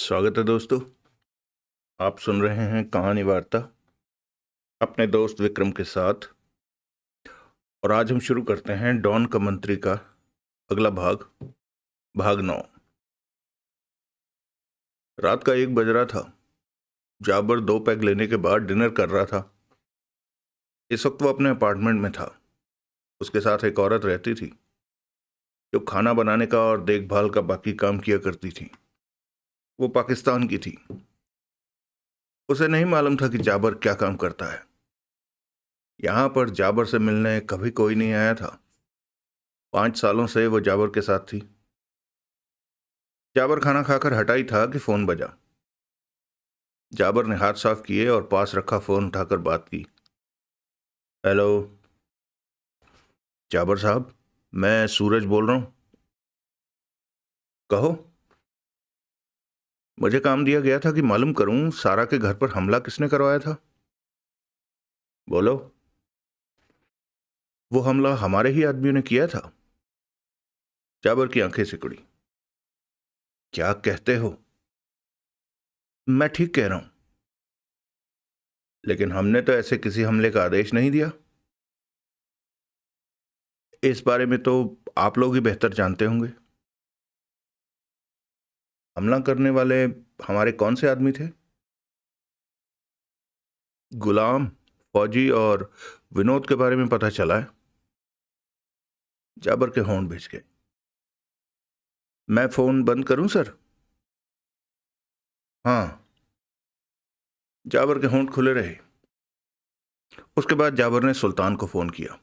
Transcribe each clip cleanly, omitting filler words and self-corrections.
स्वागत है दोस्तों। आप सुन रहे हैं कहानी वार्ता अपने दोस्त विक्रम के साथ। और आज हम शुरू करते हैं डॉन का मंत्री का अगला भाग, भाग 9। रात का 1 बज रहा था। जाबर 2 पैग लेने के बाद डिनर कर रहा था। इस वक्त वो अपने अपार्टमेंट में था। उसके साथ एक औरत रहती थी जो खाना बनाने का और देखभाल का बाकी काम किया करती थी। वो पाकिस्तान की थी। उसे नहीं मालूम था कि जाबर क्या काम करता है। यहां पर जाबर से मिलने कभी कोई नहीं आया था। 5 सालों से वो जाबर के साथ थी। जाबर खाना खाकर हटा ही था कि फोन बजा। जाबर ने हाथ साफ किए और पास रखा फोन उठाकर बात की। हेलो जाबर साहब, मैं सूरज बोल रहा हूं। कहो। मुझे काम दिया गया था कि मालूम करूं सारा के घर पर हमला किसने करवाया था। बोलो। वो हमला हमारे ही आदमियों ने किया था। जाबर की आंखें सिकुड़ी। क्या कहते हो? मैं ठीक कह रहा हूं, लेकिन हमने तो ऐसे किसी हमले का आदेश नहीं दिया। इस बारे में तो आप लोग ही बेहतर जानते होंगे। हमला करने वाले हमारे कौन से आदमी थे? गुलाम, फौजी और विनोद के बारे में पता चला है। जाबर के होंठ भिज गए। मैं फोन बंद करूं सर? हाँ। जाबर के होंठ खुले रहे। उसके बाद जाबर ने सुल्तान को फोन किया।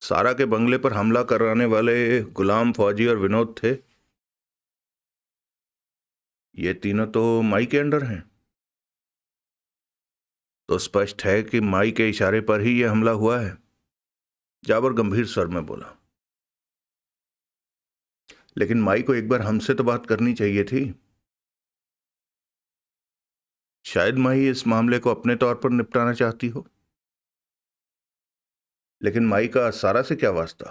सारा के बंगले पर हमला कराने वाले गुलाम, फौजी और विनोद थे। ये तीनों तो माई के अंडर हैं। तो स्पष्ट है कि माई के इशारे पर ही यह हमला हुआ है। जाबर गंभीर स्वर में बोला। लेकिन माई को एक बार हमसे तो बात करनी चाहिए थी। शायद माई इस मामले को अपने तौर पर निपटाना चाहती हो। लेकिन माई का सारा से क्या वास्ता?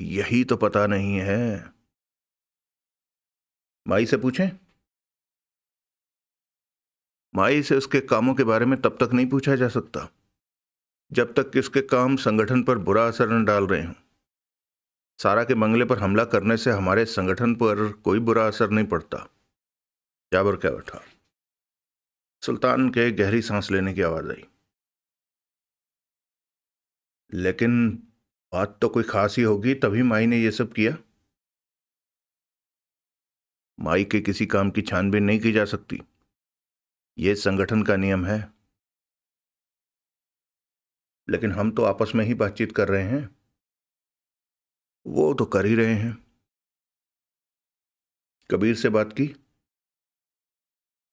यही तो पता नहीं है। माई से पूछें। माई से उसके कामों के बारे में तब तक नहीं पूछा जा सकता जब तक कि उसके काम संगठन पर बुरा असर न डाल रहे हों। सारा के बंगले पर हमला करने से हमारे संगठन पर कोई बुरा असर नहीं पड़ता। जाबर क्या उठा। सुल्तान के गहरी सांस लेने की आवाज आई। लेकिन बात तो कोई खास ही होगी तभी माई ने यह सब किया। माई के किसी काम की छानबीन नहीं की जा सकती। यह संगठन का नियम है। लेकिन हम तो आपस में ही बातचीत कर रहे हैं। वो तो कर ही रहे हैं। कबीर से बात की?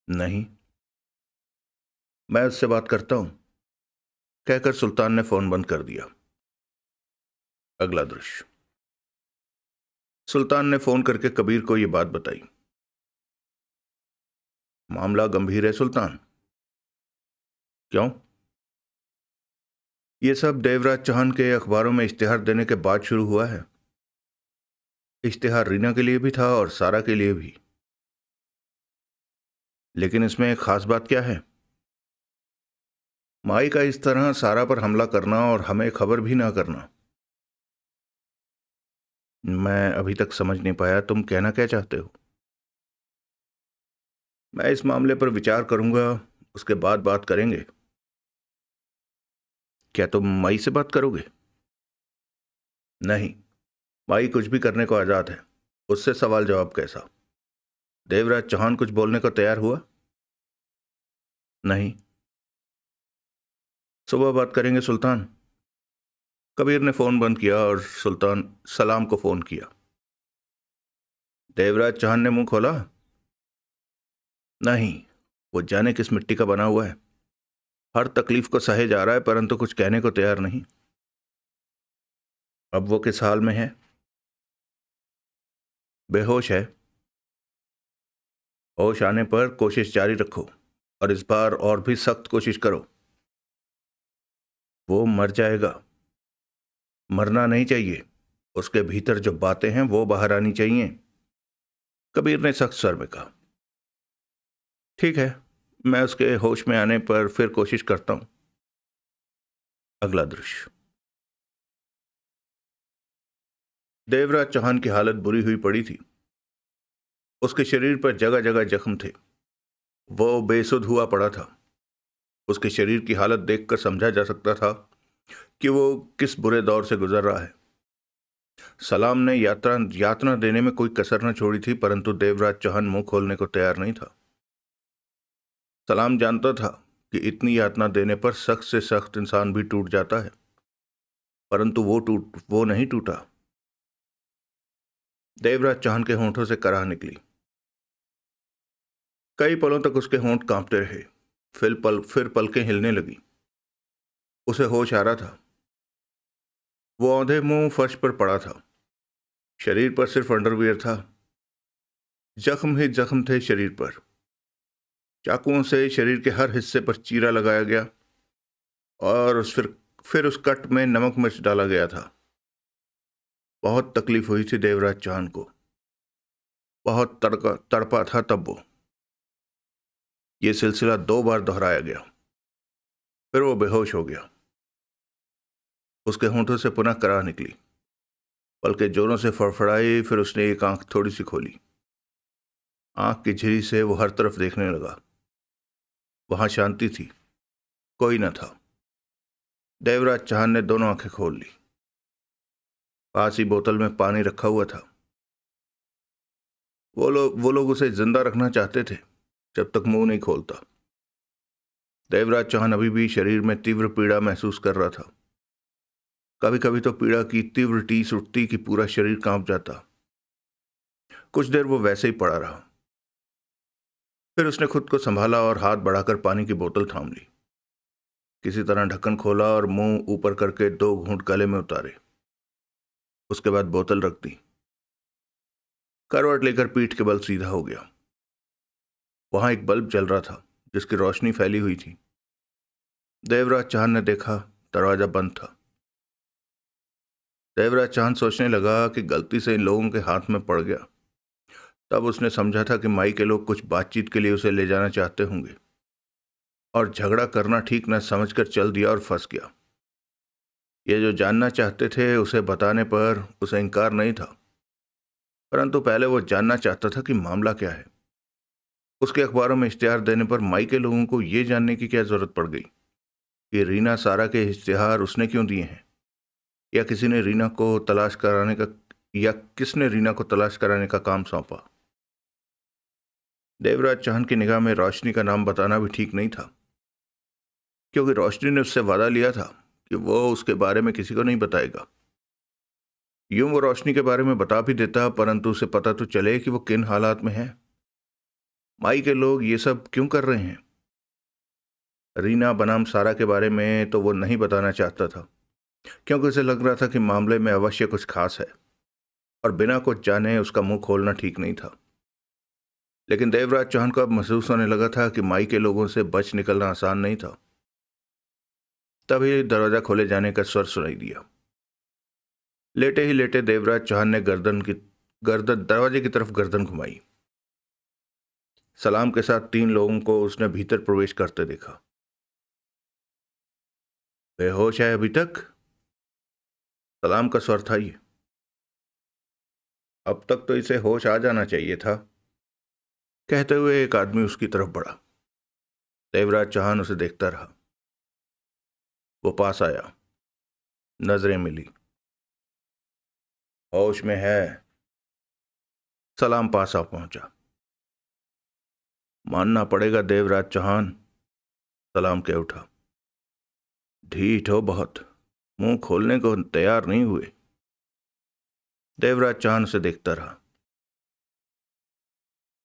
नहीं। मैं उससे बात करता हूं, कहकर सुल्तान ने फोन बंद कर दिया। अगला दृश्य। सुल्तान ने फोन करके कबीर को यह बात बताई। मामला गंभीर है सुल्तान। क्यों? यह सब देवराज चौहान के अखबारों में इश्तिहार देने के बाद शुरू हुआ है। इश्तिहार रीना के लिए भी था और सारा के लिए भी। लेकिन इसमें एक खास बात क्या है? माई का इस तरह सारा पर हमला करना और हमें खबर भी ना करना। मैं अभी तक समझ नहीं पाया तुम कहना क्या चाहते हो। मैं इस मामले पर विचार करूंगा, उसके बाद बात करेंगे। क्या तुम माई से बात करोगे? नहीं, माई कुछ भी करने को आजाद है। उससे सवाल जवाब कैसा? देवराज चौहान कुछ बोलने को तैयार हुआ? नहीं। सुबह बात करेंगे सुल्तान। कबीर ने फोन बंद किया और सुल्तान सलाम को फोन किया। देवराज चौहान ने मुंह खोला? नहीं। वो जाने किस मिट्टी का बना हुआ है। हर तकलीफ को सहे जा रहा है परंतु कुछ कहने को तैयार नहीं। अब वो किस हाल में है? बेहोश है। होश आने पर कोशिश जारी रखो और इस बार और भी सख्त कोशिश करो। वो मर जाएगा। मरना नहीं चाहिए। उसके भीतर जो बातें हैं वो बाहर आनी चाहिए, कबीर ने सख्त स्वर में कहा। ठीक है, मैं उसके होश में आने पर फिर कोशिश करता हूं। अगला दृश्य। देवराज चौहान की हालत बुरी हुई पड़ी थी। उसके शरीर पर जगह जगह जख्म थे। वो बेसुध हुआ पड़ा था। उसके शरीर की हालत देखकर समझा जा सकता था कि वो किस बुरे दौर से गुजर रहा है। सलाम ने यातना देने में कोई कसर न छोड़ी थी, परंतु देवराज चौहान मुंह खोलने को तैयार नहीं था। सलाम जानता था कि इतनी यातना देने पर सख्त से सख्त इंसान भी टूट जाता है, परंतु वो नहीं टूटा। देवराज चौहान के होंठों से कराह निकली। कई पलों तक उसके होंठ कांपते रहे। फिर पलकें हिलने लगी। उसे होश आ रहा था। वो औंधे मुंह फर्श पर पड़ा था। शरीर पर सिर्फ अंडरवियर था। जख्म ही जख्म थे शरीर पर। चाकुओं से शरीर के हर हिस्से पर चीरा लगाया गया और फिर उस कट में नमक मिर्च डाला गया था। बहुत तकलीफ हुई थी देवराज चौहान को। बहुत तड़पा था तब वो। ये सिलसिला 2 बार दोहराया गया। फिर वो बेहोश हो गया। उसके होंठों से पुनः कराह निकली। पलकें जोरों से फड़फड़ाई। फिर उसने एक आंख थोड़ी सी खोली। आंख की झिरी से वो हर तरफ देखने लगा। वहां शांति थी, कोई न था। देवराज चौहान ने दोनों आंखें खोल ली। पास ही बोतल में पानी रखा हुआ था। वो लोग उसे जिंदा रखना चाहते थे जब तक मुंह नहीं खोलता। देवराज चौहान अभी भी शरीर में तीव्र पीड़ा महसूस कर रहा था। कभी कभी तो पीड़ा की तीव्र टीस उठती कि पूरा शरीर कांप जाता। कुछ देर वो वैसे ही पड़ा रहा। फिर उसने खुद को संभाला और हाथ बढ़ाकर पानी की बोतल थाम ली। किसी तरह ढक्कन खोला और मुंह ऊपर करके 2 घूंट गले में उतारे। उसके बाद बोतल रख दी। करवट लेकर पीठ के बल सीधा हो गया। वहां एक बल्ब जल रहा था जिसकी रोशनी फैली हुई थी। देवराज चौहान ने देखा, दरवाजा बंद था। देवराज चौहान सोचने लगा कि गलती से इन लोगों के हाथ में पड़ गया। तब उसने समझा था कि माई के लोग कुछ बातचीत के लिए उसे ले जाना चाहते होंगे और झगड़ा करना ठीक न समझकर चल दिया और फंस गया। ये जो जानना चाहते थे उसे बताने पर उसे इनकार नहीं था, परंतु पहले वो जानना चाहता था कि मामला क्या है। उसके अखबारों में इश्तिहार देने पर माई के लोगों को ये जानने की क्या जरूरत पड़ गई कि रीना सारा के इश्तिहार उसने क्यों दिए हैं, या किसने रीना को तलाश कराने का काम सौंपा। देवराज चौहान की निगाह में रोशनी का नाम बताना भी ठीक नहीं था, क्योंकि रोशनी ने उससे वादा लिया था कि वो उसके बारे में किसी को नहीं बताएगा। यूं वो रोशनी के बारे में बता भी देता, परंतु उसे पता तो चले कि वो किन हालात में है। माई के लोग ये सब क्यों कर रहे हैं। रीना बनाम सारा के बारे में तो वो नहीं बताना चाहता था, क्योंकि उसे लग रहा था कि मामले में अवश्य कुछ खास है और बिना कुछ जाने उसका मुंह खोलना ठीक नहीं था। लेकिन देवराज चौहान को अब महसूस होने लगा था कि माई के लोगों से बच निकलना आसान नहीं था। तभी दरवाजा खोले जाने का स्वर सुनाई दिया। लेटे ही लेटे देवराज चौहान ने गर्दन दरवाजे की तरफ गर्दन घुमाई। सलाम के साथ 3 लोगों को उसने भीतर प्रवेश करते देखा। बेहोश है अभी तक? सलाम का स्वर था ये। अब तक तो इसे होश आ जाना चाहिए था, कहते हुए एक आदमी उसकी तरफ बढ़ा। देवराज चौहान उसे देखता रहा। वो पास आया। नजरें मिली। होश में है? सलाम पास आ पहुंचा। मानना पड़ेगा देवराज चौहान, सलाम कह उठा। ढीठ हो बहुत, मुंह खोलने को तैयार नहीं हुए। देवराज चौहान उसे देखता रहा।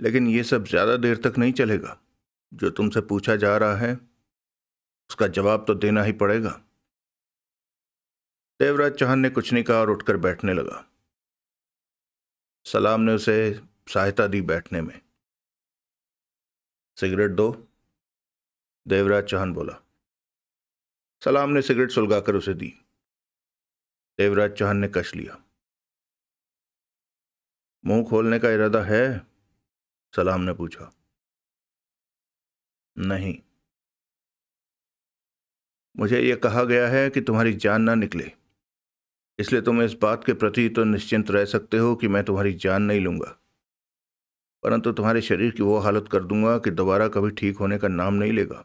लेकिन ये सब ज्यादा देर तक नहीं चलेगा। जो तुमसे पूछा जा रहा है उसका जवाब तो देना ही पड़ेगा। देवराज चौहान ने कुछ नहीं कहा और उठकर बैठने लगा। सलाम ने उसे सहायता दी बैठने में। सिगरेट दो, देवराज चौहान बोला। सलाम ने सिगरेट सुलगाकर उसे दी। देवराज चौहान ने कश लिया। मुंह खोलने का इरादा है? सलाम ने पूछा। नहीं। मुझे यह कहा गया है कि तुम्हारी जान ना निकले, इसलिए तुम इस बात के प्रति तो निश्चिंत रह सकते हो कि मैं तुम्हारी जान नहीं लूंगा, परंतु तुम्हारे शरीर की वो हालत कर दूंगा कि दोबारा कभी ठीक होने का नाम नहीं लेगा।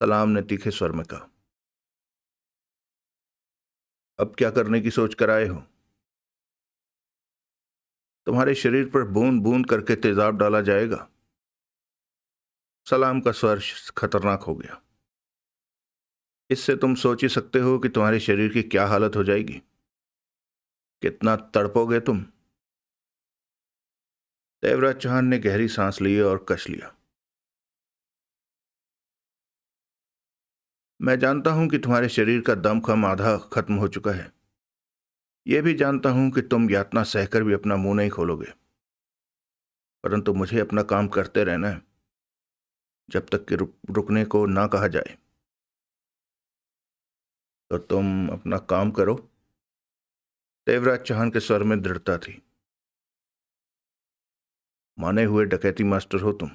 सलाम ने तीखे स्वर में कहा। अब क्या करने की सोच कर आए हो? तुम्हारे शरीर पर बूंद बूंद करके तेजाब डाला जाएगा। सलाम का स्वर खतरनाक हो गया। इससे तुम सोच ही सकते हो कि तुम्हारे शरीर की क्या हालत हो जाएगी, कितना तड़पोगे तुम। देवराज चौहान ने गहरी सांस ली और कश लिया। मैं जानता हूं कि तुम्हारे शरीर का दमखम आधा खत्म हो चुका है। यह भी जानता हूं कि तुम यातना सहकर भी अपना मुंह नहीं खोलोगे, परंतु मुझे अपना काम करते रहना है जब तक कि रुकने को ना कहा जाए। तो तुम अपना काम करो। देवराज चौहान के स्वर में दृढ़ता थी। माने हुए डकैती मास्टर हो तुम,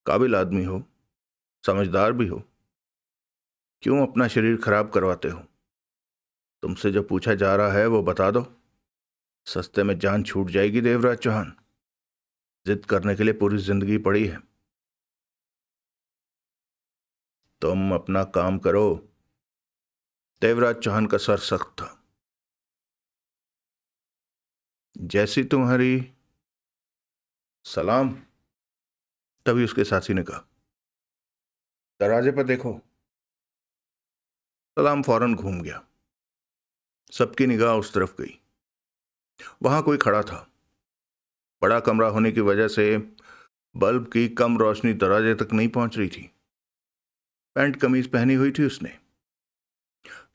काबिल आदमी हो, समझदार भी हो। क्यों अपना शरीर खराब करवाते हो? तुमसे जो पूछा जा रहा है वो बता दो। सस्ते में जान छूट जाएगी देवराज चौहान। जिद करने के लिए पूरी जिंदगी पड़ी है। तुम अपना काम करो। देवराज चौहान का सर सख्त था। जैसी तुम्हारी। सलाम। तभी उसके साथी ने कहा, दरवाजे पर देखो। सलाम फौरन घूम गया। सबकी निगाह उस तरफ गई। वहां कोई खड़ा था। बड़ा कमरा होने की वजह से बल्ब की कम रोशनी दरवाजे तक नहीं पहुंच रही थी। पैंट कमीज पहनी हुई थी उसने।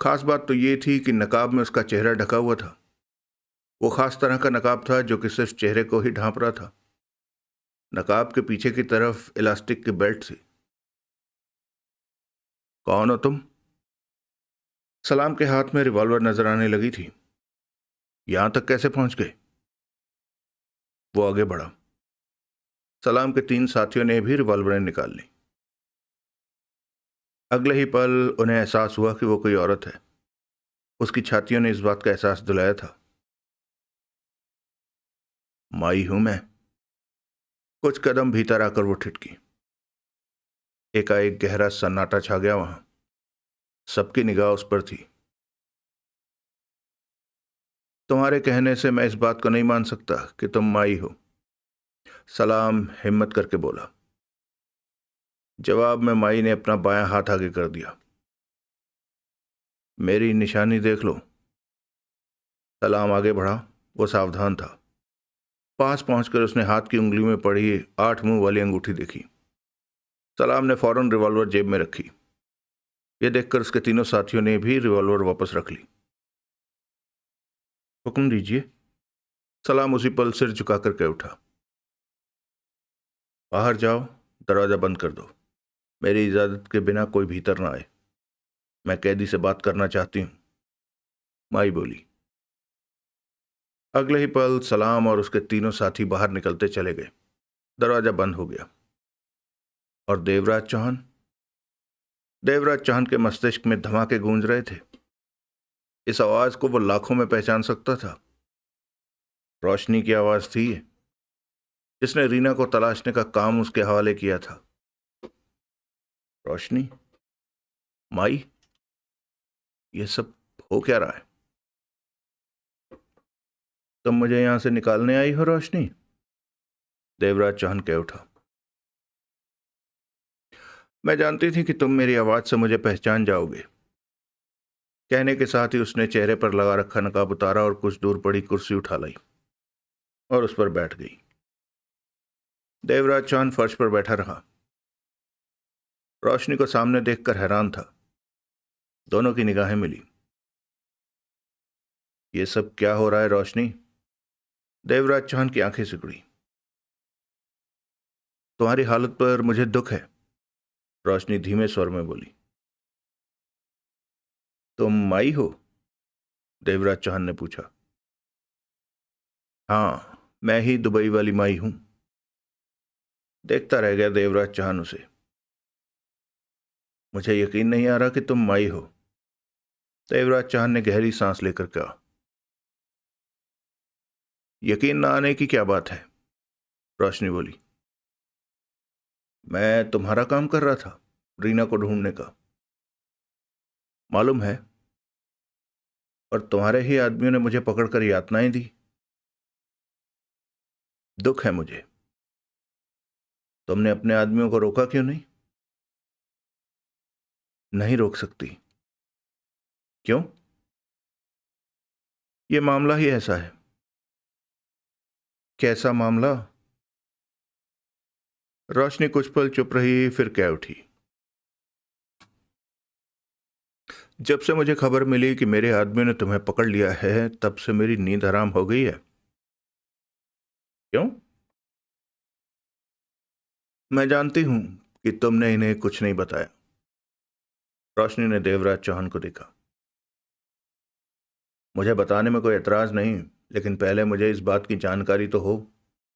खास बात तो ये थी कि नकाब में उसका चेहरा ढका हुआ था। वो खास तरह का नकाब था जो कि सिर्फ चेहरे को ही ढांप रहा था। नकाब के पीछे की तरफ इलास्टिक की बेल्ट थी। कौन हो तुम? सलाम के हाथ में रिवॉल्वर नजर आने लगी थी। यहां तक कैसे पहुंच गए? वो आगे बढ़ा। सलाम के 3 साथियों ने भी रिवॉल्वरें निकाल ली। अगले ही पल उन्हें एहसास हुआ कि वो कोई औरत है। उसकी छातियों ने इस बात का एहसास दिलाया था। माई हूं मैं। कुछ कदम भीतर आकर वो ठिठकी। एकाएक गहरा सन्नाटा छा गया वहां। सबकी निगाह उस पर थी। तुम्हारे कहने से मैं इस बात को नहीं मान सकता कि तुम माई हो, सलाम हिम्मत करके बोला। जवाब में माई ने अपना बायां हाथ आगे कर दिया। मेरी निशानी देख लो। सलाम आगे बढ़ा। वो सावधान था। पास पहुंचकर उसने हाथ की उंगली में पड़ी 8 मुंह वाली अंगूठी देखी। सलाम ने फौरन रिवॉल्वर जेब में रखी। यह देखकर उसके तीनों साथियों ने भी रिवॉल्वर वापस रख ली। हुक्म दीजिए। सलाम उसी पल सिर झुकाकर कह उठा। बाहर जाओ, दरवाजा बंद कर दो। मेरी इजाजत के बिना कोई भीतर ना आए। मैं कैदी से बात करना चाहती हूं, माई बोली। अगले ही पल सलाम और उसके तीनों साथी बाहर निकलते चले गए। दरवाजा बंद हो गया। और देवराज चौहान? देवराज चौहान के मस्तिष्क में धमाके गूंज रहे थे। इस आवाज को वो लाखों में पहचान सकता था। रोशनी की आवाज थी ये, जिसने रीना को तलाशने का काम उसके हवाले किया था। रोशनी? माई? ये सब हो क्या रहा है? तुम मुझे यहां से निकालने आई हो रोशनी? देवराज चौहान कह उठा। मैं जानती थी कि तुम मेरी आवाज से मुझे पहचान जाओगे। कहने के साथ ही उसने चेहरे पर लगा रखा नकाब उतारा और कुछ दूर पड़ी कुर्सी उठा लाई और उस पर बैठ गई। देवराज चौहान फर्श पर बैठा रहा। रोशनी को सामने देखकर हैरान था। दोनों की निगाहें मिली। ये सब क्या हो रहा है रोशनी? देवराज चौहान की आंखें सिकुड़ी। तुम्हारी हालत पर मुझे दुख है, रोशनी धीमे स्वर में बोली। तुम माई हो? देवराज चौहान ने पूछा। हाँ, मैं ही दुबई वाली माई हूं। देखता रह गया देवराज चाहन उसे। मुझे यकीन नहीं आ रहा कि तुम माई हो। देवराज चाहन ने गहरी सांस लेकर कहा। यकीन ना आने की क्या बात है, रोशनी बोली। मैं तुम्हारा काम कर रहा था, रीना को ढूंढने का। मालूम है, और तुम्हारे ही आदमियों ने मुझे पकड़कर यातनाएं दी। दुख है मुझे। तुमने अपने आदमियों को रोका क्यों नहीं? नहीं रोक सकती। क्यों? यह मामला ही ऐसा है। कैसा मामला? रोशनी कुछ पल चुप रही, फिर कह उठी। जब से मुझे खबर मिली कि मेरे आदमियों ने तुम्हें पकड़ लिया है, तब से मेरी नींद हराम हो गई है। क्यों? मैं जानती हूं कि तुमने इन्हें कुछ नहीं बताया। रोशनी ने देवराज चौहान को देखा। मुझे बताने में कोई एतराज नहीं, लेकिन पहले मुझे इस बात की जानकारी तो हो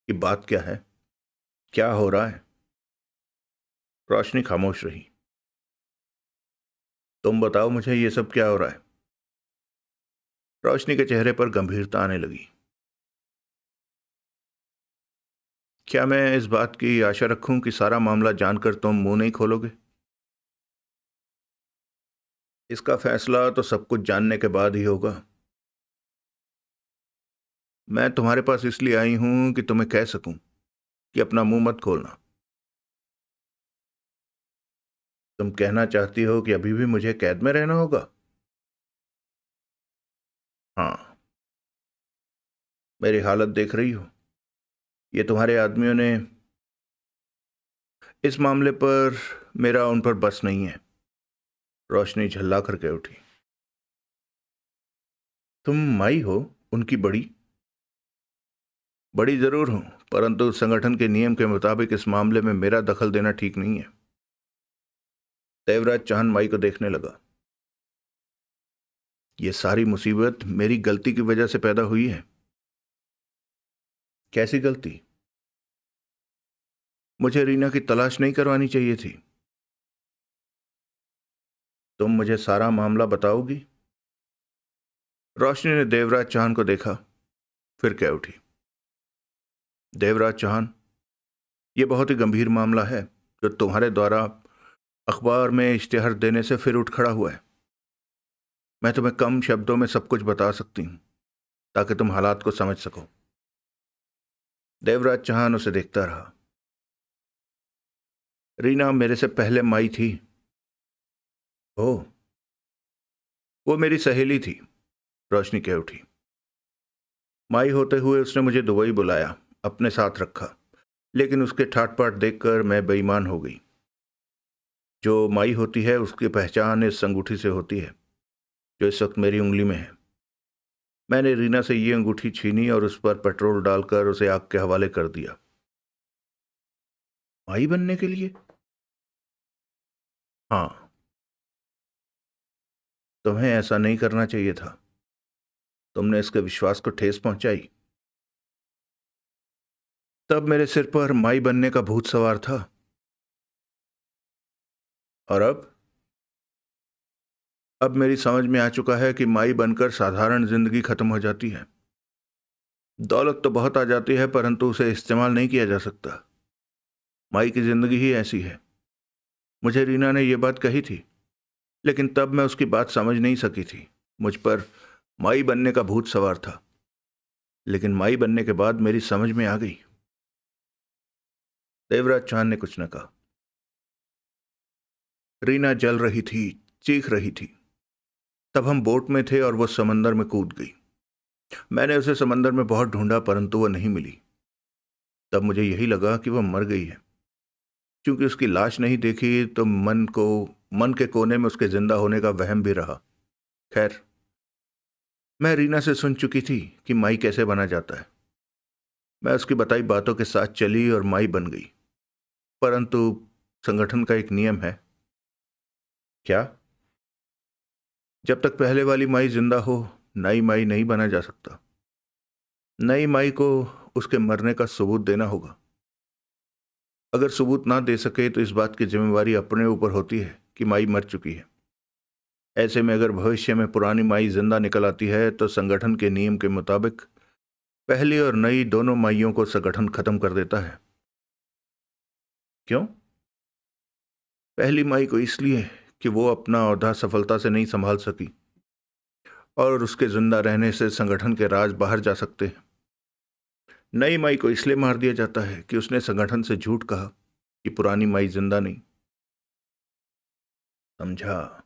कि बात क्या है, क्या हो रहा है। रोशनी खामोश रही। तुम बताओ मुझे, ये सब क्या हो रहा है? रोशनी के चेहरे पर गंभीरता आने लगी। क्या मैं इस बात की आशा रखूं कि सारा मामला जानकर तुम मुंह नहीं खोलोगे? इसका फैसला तो सब कुछ जानने के बाद ही होगा। मैं तुम्हारे पास इसलिए आई हूं कि तुम्हें कह सकूं कि अपना मुंह मत खोलना। तुम कहना चाहती हो कि अभी भी मुझे कैद में रहना होगा? हाँ, मेरी हालत देख रही हो। ये तुम्हारे आदमियों ने इस मामले पर, मेरा उन पर बस नहीं है। रोशनी झल्ला कर कह उठी। तुम माई हो, उनकी बड़ी। बड़ी जरूर हूं, परंतु संगठन के नियम के मुताबिक इस मामले में मेरा दखल देना ठीक नहीं है। देवराज चाहन माई को देखने लगा। यह सारी मुसीबत मेरी गलती की वजह से पैदा हुई है। कैसी गलती? मुझे रीना की तलाश नहीं करवानी चाहिए थी। तुम मुझे सारा मामला बताओगी? रोशनी ने देवराज चाहन को देखा, फिर कह उठी। देवराज चाहन, यह बहुत ही गंभीर मामला है जो तुम्हारे द्वारा अखबार में इश्तिहार देने से फिर उठ खड़ा हुआ है। मैं तुम्हें कम शब्दों में सब कुछ बता सकती हूं ताकि तुम हालात को समझ सको। देवराज चाहन उसे देखता रहा। रीना मेरे से पहले माई थी। ओह, वो मेरी सहेली थी, रोशनी कह उठी। माई होते हुए उसने मुझे दुबई बुलाया, अपने साथ रखा, लेकिन उसके ठाट पाट देखकर मैं बेईमान हो गई। जो माई होती है उसकी पहचान इस अंगूठी से होती है जो इस वक्त मेरी उंगली में है। मैंने रीना से ये अंगूठी छीनी और उस पर पेट्रोल डालकर उसे आग के हवाले कर दिया। माई बनने के लिए? हाँ। तुम्हें ऐसा नहीं करना चाहिए था। तुमने इसके विश्वास को ठेस पहुंचाई। तब मेरे सिर पर माई बनने का भूत सवार था। और अब मेरी समझ में आ चुका है कि माई बनकर साधारण जिंदगी खत्म हो जाती है। दौलत तो बहुत आ जाती है, परंतु उसे इस्तेमाल नहीं किया जा सकता। माई की जिंदगी ही ऐसी है। मुझे रीना ने यह बात कही थी, लेकिन तब मैं उसकी बात समझ नहीं सकी थी। मुझ पर माई बनने का भूत सवार था, लेकिन माई बनने के बाद मेरी समझ में आ गई। देवराज चांद ने कुछ न कहा। रीना जल रही थी, चीख रही थी। तब हम बोट में थे और वो समंदर में कूद गई। मैंने उसे समंदर में बहुत ढूंढा, परंतु वह नहीं मिली। तब मुझे यही लगा कि वह मर गई है। क्योंकि उसकी लाश नहीं देखी तो मन के कोने में उसके जिंदा होने का वहम भी रहा। खैर, मैं रीना से सुन चुकी थी कि माई कैसे बना जाता है। मैं उसकी बताई बातों के साथ चली और माई बन गई। परंतु संगठन का एक नियम है। क्या? जब तक पहले वाली माई जिंदा हो, नई माई नहीं बना जा सकता। नई माई को उसके मरने का सबूत देना होगा। अगर सबूत ना दे सके तो इस बात की जिम्मेवारी अपने ऊपर होती है कि माई मर चुकी है। ऐसे में अगर भविष्य में पुरानी माई जिंदा निकल आती है तो संगठन के नियम के मुताबिक पहली और नई दोनों माइयों को संगठन खत्म कर देता है। क्यों? पहली माई को इसलिए कि वो अपना ओहदा सफलता से नहीं संभाल सकी और उसके जिंदा रहने से संगठन के राज बाहर जा सकते हैं। नई माई को इसलिए मार दिया जाता है कि उसने संगठन से झूठ कहा कि पुरानी माई जिंदा नहीं। समझा।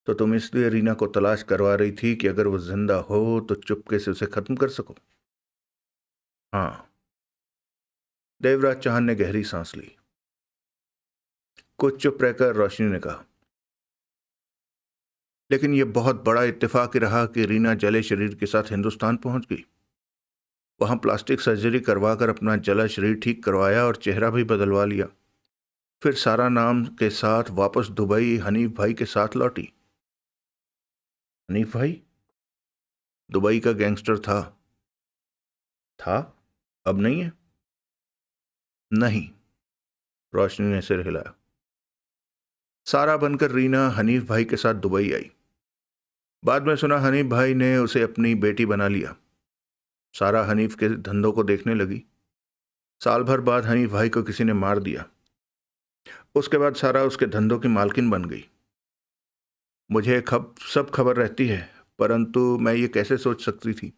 तो तुम इसलिए रीना को तलाश करवा रही थी कि अगर वो जिंदा हो तो चुपके से उसे खत्म कर सको। हाँ। देवराज चौहान ने गहरी सांस ली। कुछ चुप रहकर रोशनी ने कहा, लेकिन यह बहुत बड़ा इत्तेफाक रहा कि रीना जले शरीर के साथ हिंदुस्तान पहुंच गई। वहां प्लास्टिक सर्जरी करवाकर अपना जला शरीर ठीक करवाया और चेहरा भी बदलवा लिया। फिर सारा नाम के साथ वापस दुबई हनीफ भाई के साथ लौटी। हनीफ भाई दुबई का गैंगस्टर था। अब नहीं है? नहीं। रोशनी ने सिर हिलाया। सारा बनकर रीना हनीफ भाई के साथ दुबई आई। बाद में सुना हनीफ भाई ने उसे अपनी बेटी बना लिया। सारा हनीफ के धंधों को देखने लगी। साल भर बाद हनीफ भाई को किसी ने मार दिया। उसके बाद सारा उसके धंधों की मालकिन बन गई। मुझे सब खबर रहती है, परंतु मैं ये कैसे सोच सकती थी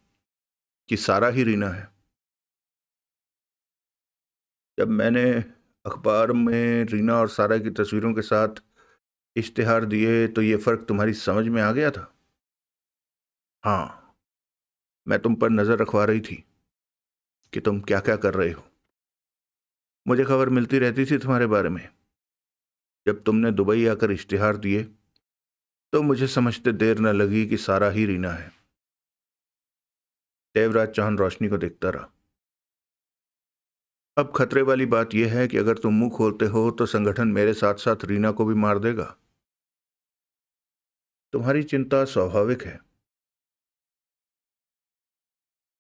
कि सारा ही रीना है। जब मैंने अखबार में रीना और सारा की तस्वीरों के साथ इश्तिहार दिए तो ये फर्क तुम्हारी समझ में आ गया था? हाँ, मैं तुम पर नजर रखवा रही थी कि तुम क्या क्या कर रहे हो। मुझे खबर मिलती रहती थी तुम्हारे बारे में। जब तुमने दुबई आकर इश्तिहार दिए तो मुझे समझते देर न लगी कि सारा ही रीना है। देवराज चौहान रोशनी को देखता रहा। अब खतरे वाली बात यह है कि अगर तुम मुंह खोलते हो तो संगठन मेरे साथ साथ रीना को भी मार देगा। तुम्हारी चिंता स्वाभाविक है,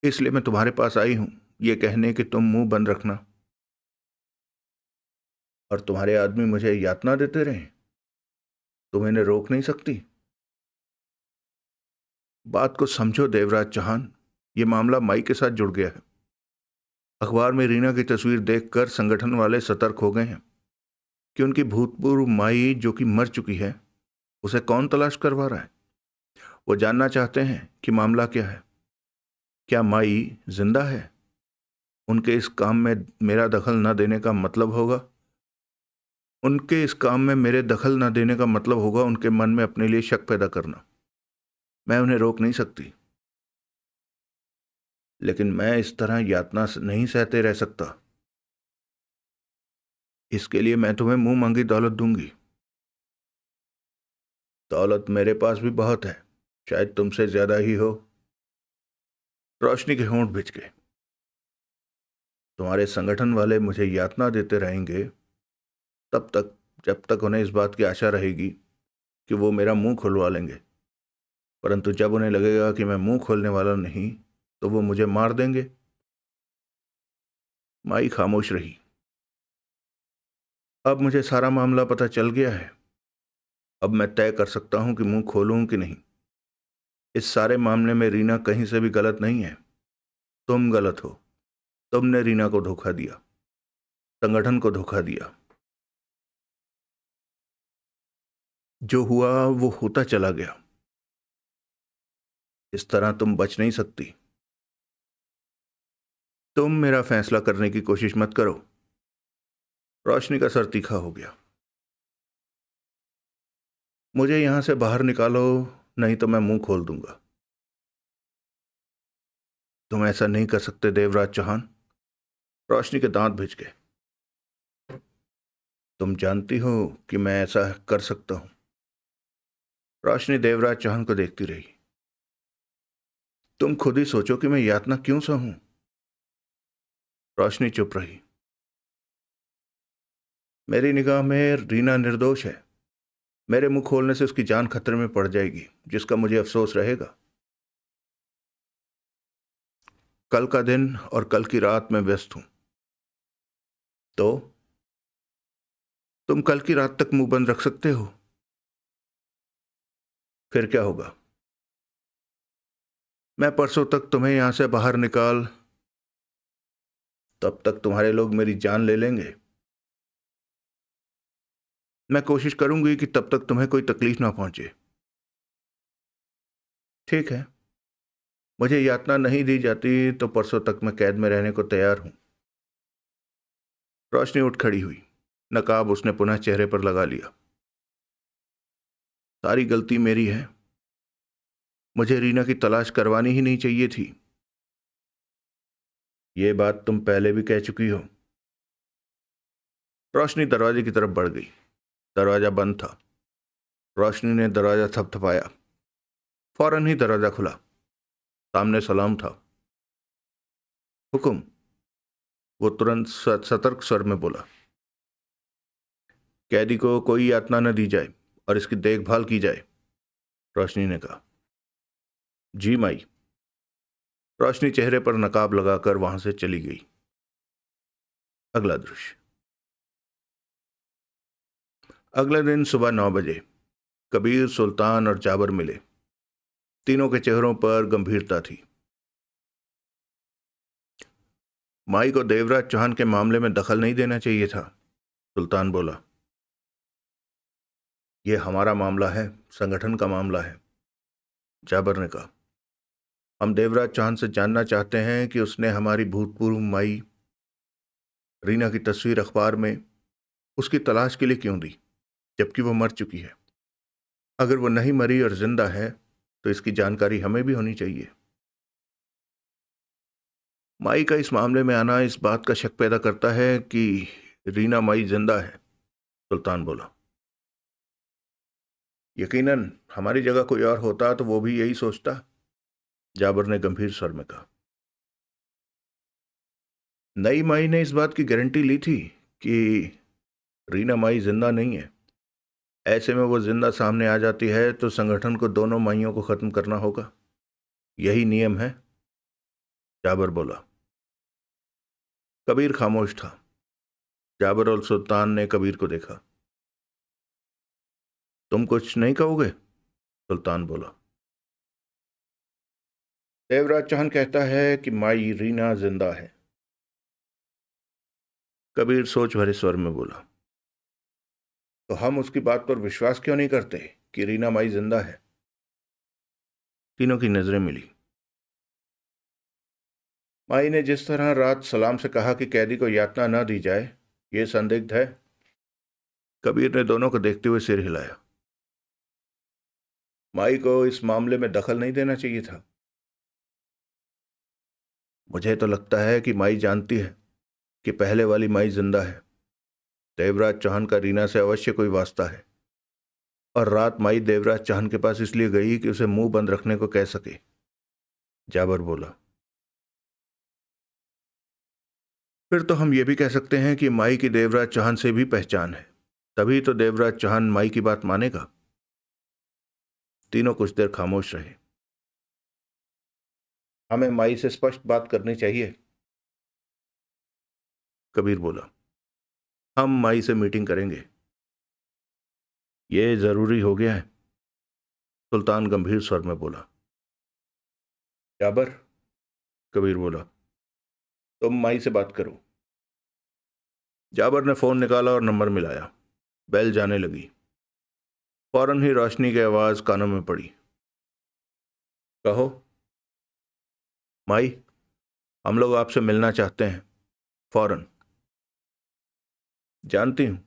इसलिए मैं तुम्हारे पास आई हूं यह कहने कि तुम मुंह बंद रखना और तुम्हारे आदमी मुझे यातना देते रहे। तुम इन्हें रोक नहीं सकती। बात को समझो देवराज चौहान, यह मामला माई के साथ जुड़ गया है। अखबार में रीना की तस्वीर देखकर संगठन वाले सतर्क हो गए हैं कि उनकी भूतपूर्व माई जो कि मर चुकी है उसे कौन तलाश करवा रहा है। वो जानना चाहते हैं कि मामला क्या है। क्या माई जिंदा है? उनके इस काम में मेरा दखल न देने का मतलब होगा उनके मन में अपने लिए शक पैदा करना। मैं उन्हें रोक नहीं सकती, लेकिन मैं इस तरह यातना नहीं सहते रह सकता। इसके लिए मैं तुम्हें मुंह मांगी दौलत दूंगी। दौलत मेरे पास भी बहुत है, शायद तुमसे ज्यादा ही हो। रोशनी के होंठ भिज गए। तुम्हारे संगठन वाले मुझे यातना देते रहेंगे तब तक जब तक उन्हें इस बात की आशा रहेगी कि वो मेरा मुंह खुलवा लेंगे, परंतु जब उन्हें लगेगा कि मैं मुंह खोलने वाला नहीं तो वो मुझे मार देंगे। माई खामोश रही। अब मुझे सारा मामला पता चल गया है। अब मैं तय कर सकता हूं कि मुंह खोलूं कि नहीं। इस सारे मामले में रीना कहीं से भी गलत नहीं है। तुम गलत हो। तुमने रीना को धोखा दिया, संगठन को धोखा दिया। जो हुआ वो होता चला गया। इस तरह तुम बच नहीं सकती। तुम मेरा फैसला करने की कोशिश मत करो। रोशनी का सर तीखा हो गया। मुझे यहां से बाहर निकालो, नहीं तो मैं मुंह खोल दूंगा। तुम ऐसा नहीं कर सकते देवराज चौहान। रोशनी के दांत भिज गए। तुम जानती हो कि मैं ऐसा कर सकता हूं। रोशनी देवराज चौहान को देखती रही। तुम खुद ही सोचो कि मैं यातना क्यों सहूं। रोशनी चुप रही। मेरी निगाह में रीना निर्दोष है। मेरे मुंह खोलने से उसकी जान खतरे में पड़ जाएगी, जिसका मुझे अफसोस रहेगा। कल का दिन और कल की रात में व्यस्त हूं। तो तुम कल की रात तक मुंह बंद रख सकते हो? फिर क्या होगा? मैं परसों तक तुम्हें यहां से बाहर निकाल, तब तक तुम्हारे लोग मेरी जान ले लेंगे। मैं कोशिश करूंगी कि तब तक तुम्हें कोई तकलीफ ना पहुंचे। ठीक है, मुझे यातना नहीं दी जाती तो परसों तक मैं कैद में रहने को तैयार हूं। रोशनी उठ खड़ी हुई। नकाब उसने पुनः चेहरे पर लगा लिया। सारी गलती मेरी है। मुझे रीना की तलाश करवानी ही नहीं चाहिए थी। ये बात तुम पहले भी कह चुकी हो। रोशनी दरवाजे की तरफ बढ़ गई। दरवाजा बंद था। रोशनी ने दरवाजा थपथपाया। फौरन ही दरवाजा खुला। सामने सलाम था। हुक्म। वो तुरंत सतर्क स्वर में बोला। कैदी को कोई यातना न दी जाए और इसकी देखभाल की जाए। रोशनी ने कहा। जी माई। रोशनी चेहरे पर नकाब लगाकर वहां से चली गई। अगला दृश्य। अगले दिन सुबह 9 बजे कबीर, सुल्तान और जाबर मिले। तीनों के चेहरों पर गंभीरता थी। माई को देवराज चौहान के मामले में दखल नहीं देना चाहिए था, सुल्तान बोला। यह हमारा मामला है, संगठन का मामला है, जाबर ने कहा। हम देवराज चौहान से जानना चाहते हैं कि उसने हमारी भूतपूर्व माई रीना की तस्वीर अखबार में उसकी तलाश के लिए क्यों दी, जबकि वो मर चुकी है। अगर वो नहीं मरी और जिंदा है तो इसकी जानकारी हमें भी होनी चाहिए। माई का इस मामले में आना इस बात का शक पैदा करता है कि रीना माई जिंदा है, सुल्तान बोला। यकीनन हमारी जगह कोई और होता तो वो भी यही सोचता, जाबर ने गंभीर स्वर में कहा। नई माई ने इस बात की गारंटी ली थी कि रीना माई जिंदा नहीं है। ऐसे में वो जिंदा सामने आ जाती है तो संगठन को दोनों माइयों को खत्म करना होगा। यही नियम है, जाबर बोला। कबीर खामोश था। जाबर और सुल्तान ने कबीर को देखा। तुम कुछ नहीं कहोगे? सुल्तान बोला। देवराज चौहान कहता है कि माई रीना जिंदा है, कबीर सोच भरे स्वर में बोला। तो हम उसकी बात पर विश्वास क्यों नहीं करते कि रीना माई जिंदा है? तीनों की नजरें मिली। माई ने जिस तरह रात सलाम से कहा कि कैदी को यातना न दी जाए, यह संदिग्ध है। कबीर ने दोनों को देखते हुए सिर हिलाया। माई को इस मामले में दखल नहीं देना चाहिए था। मुझे तो लगता है कि माई जानती है कि पहले वाली माई जिंदा है। देवराज चौहान का रीना से अवश्य कोई वास्ता है, और रात माई देवराज चौहान के पास इसलिए गई कि उसे मुंह बंद रखने को कह सके, जाबर बोला। फिर तो हम ये भी कह सकते हैं कि माई की देवराज चौहान से भी पहचान है, तभी तो देवराज चौहान माई की बात मानेगा। तीनों कुछ देर खामोश रहे। हमें माई से स्पष्ट बात करनी चाहिए, कबीर बोला। हम माई से मीटिंग करेंगे। यह जरूरी हो गया है, सुल्तान गंभीर स्वर में बोला। जाबर, कबीर बोला, तुम माई से बात करो। जाबर ने फोन निकाला और नंबर मिलाया। बेल जाने लगी। फौरन ही रोशनी की आवाज कानों में पड़ी। कहो। माई, हम लोग आपसे मिलना चाहते हैं, फौरन। जानती हूं,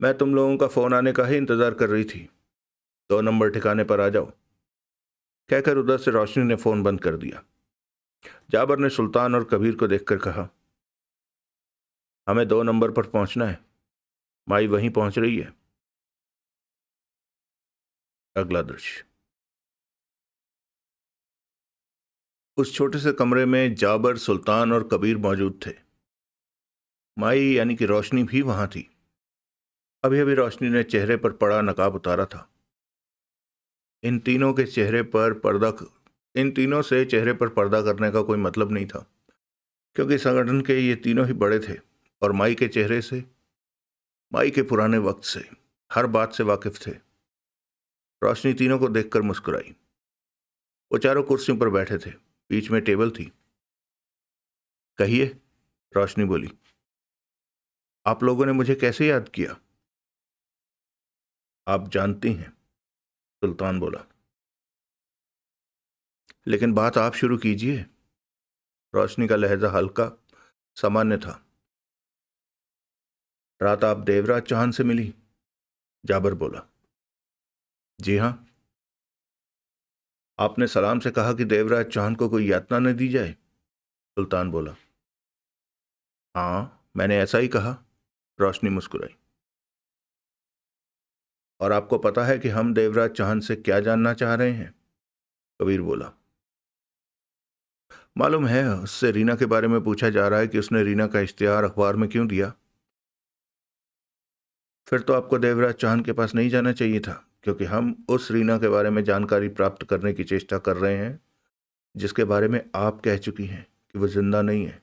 मैं तुम लोगों का फोन आने का ही इंतजार कर रही थी। 2 नंबर ठिकाने पर आ जाओ, कहकर उधर से रोशनी ने फोन बंद कर दिया। जाबर ने सुल्तान और कबीर को देखकर कहा, हमें 2 नंबर पर पहुंचना है, माई वहीं पहुंच रही है। अगला दृश्य। उस छोटे से कमरे में जाबर, सुल्तान और कबीर मौजूद थे। माई यानी कि रोशनी भी वहां थी। अभी अभी रोशनी ने चेहरे पर पड़ा नकाब उतारा था। इन तीनों के चेहरे पर पर्दा इन तीनों से चेहरे पर पर्दा करने का कोई मतलब नहीं था, क्योंकि संगठन के ये तीनों ही बड़े थे और माई के चेहरे से, माई के पुराने वक्त से, हर बात से वाकिफ थे। रोशनी तीनों को देखकर मुस्कुराई। वो चारों कुर्सियों पर बैठे थे, बीच में टेबल थी। कहिए, रोशनी बोली, आप लोगों ने मुझे कैसे याद किया? आप जानती हैं, सुल्तान बोला। लेकिन बात आप शुरू कीजिए। रोशनी का लहजा हल्का, सामान्य था। रात आप देवराज चौहान से मिली? जाबर बोला। जी हां। आपने सलाम से कहा कि देवराज चौहान को कोई यातना न दी जाए? सुल्तान बोला। हां, मैंने ऐसा ही कहा, रोशनी मुस्कुराई। और आपको पता है कि हम देवराज चौहान से क्या जानना चाह रहे हैं? कबीर बोला। मालूम है, उससे रीना के बारे में पूछा जा रहा है कि उसने रीना का इश्तिहार अखबार में क्यों दिया। फिर तो आपको देवराज चौहान के पास नहीं जाना चाहिए था, क्योंकि हम उस रीना के बारे में जानकारी प्राप्त करने की चेष्टा कर रहे हैं जिसके बारे में आप कह चुकी हैं कि वो जिंदा नहीं है।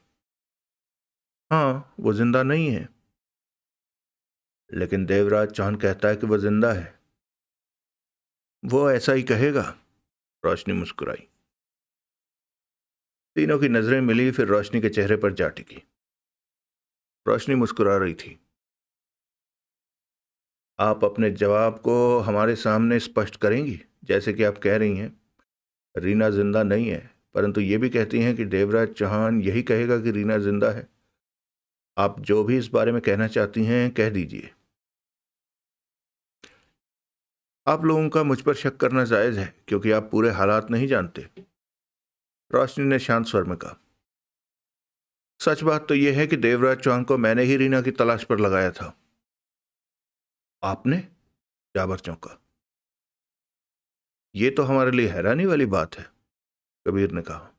हाँ, वो जिंदा नहीं है, लेकिन देवराज चौहान कहता है कि वो जिंदा है। वो ऐसा ही कहेगा, रोशनी मुस्कुराई। तीनों की नजरें मिली, फिर रोशनी के चेहरे पर जा टिकी। रोशनी मुस्कुरा रही थी। आप अपने जवाब को हमारे सामने स्पष्ट करेंगी? जैसे कि आप कह रही हैं रीना जिंदा नहीं है, परंतु ये भी कहती हैं कि देवराज चौहान यही कहेगा कि रीना जिंदा है। आप जो भी इस बारे में कहना चाहती हैं कह दीजिए। आप लोगों का मुझ पर शक करना जायज है, क्योंकि आप पूरे हालात नहीं जानते, रोशनी ने शांत स्वर में कहा। सच बात तो यह है कि देवराज चौहान को मैंने ही रीना की तलाश पर लगाया था। आपने? जाबर चौंका। यह तो हमारे लिए हैरानी वाली बात है, कबीर ने कहा।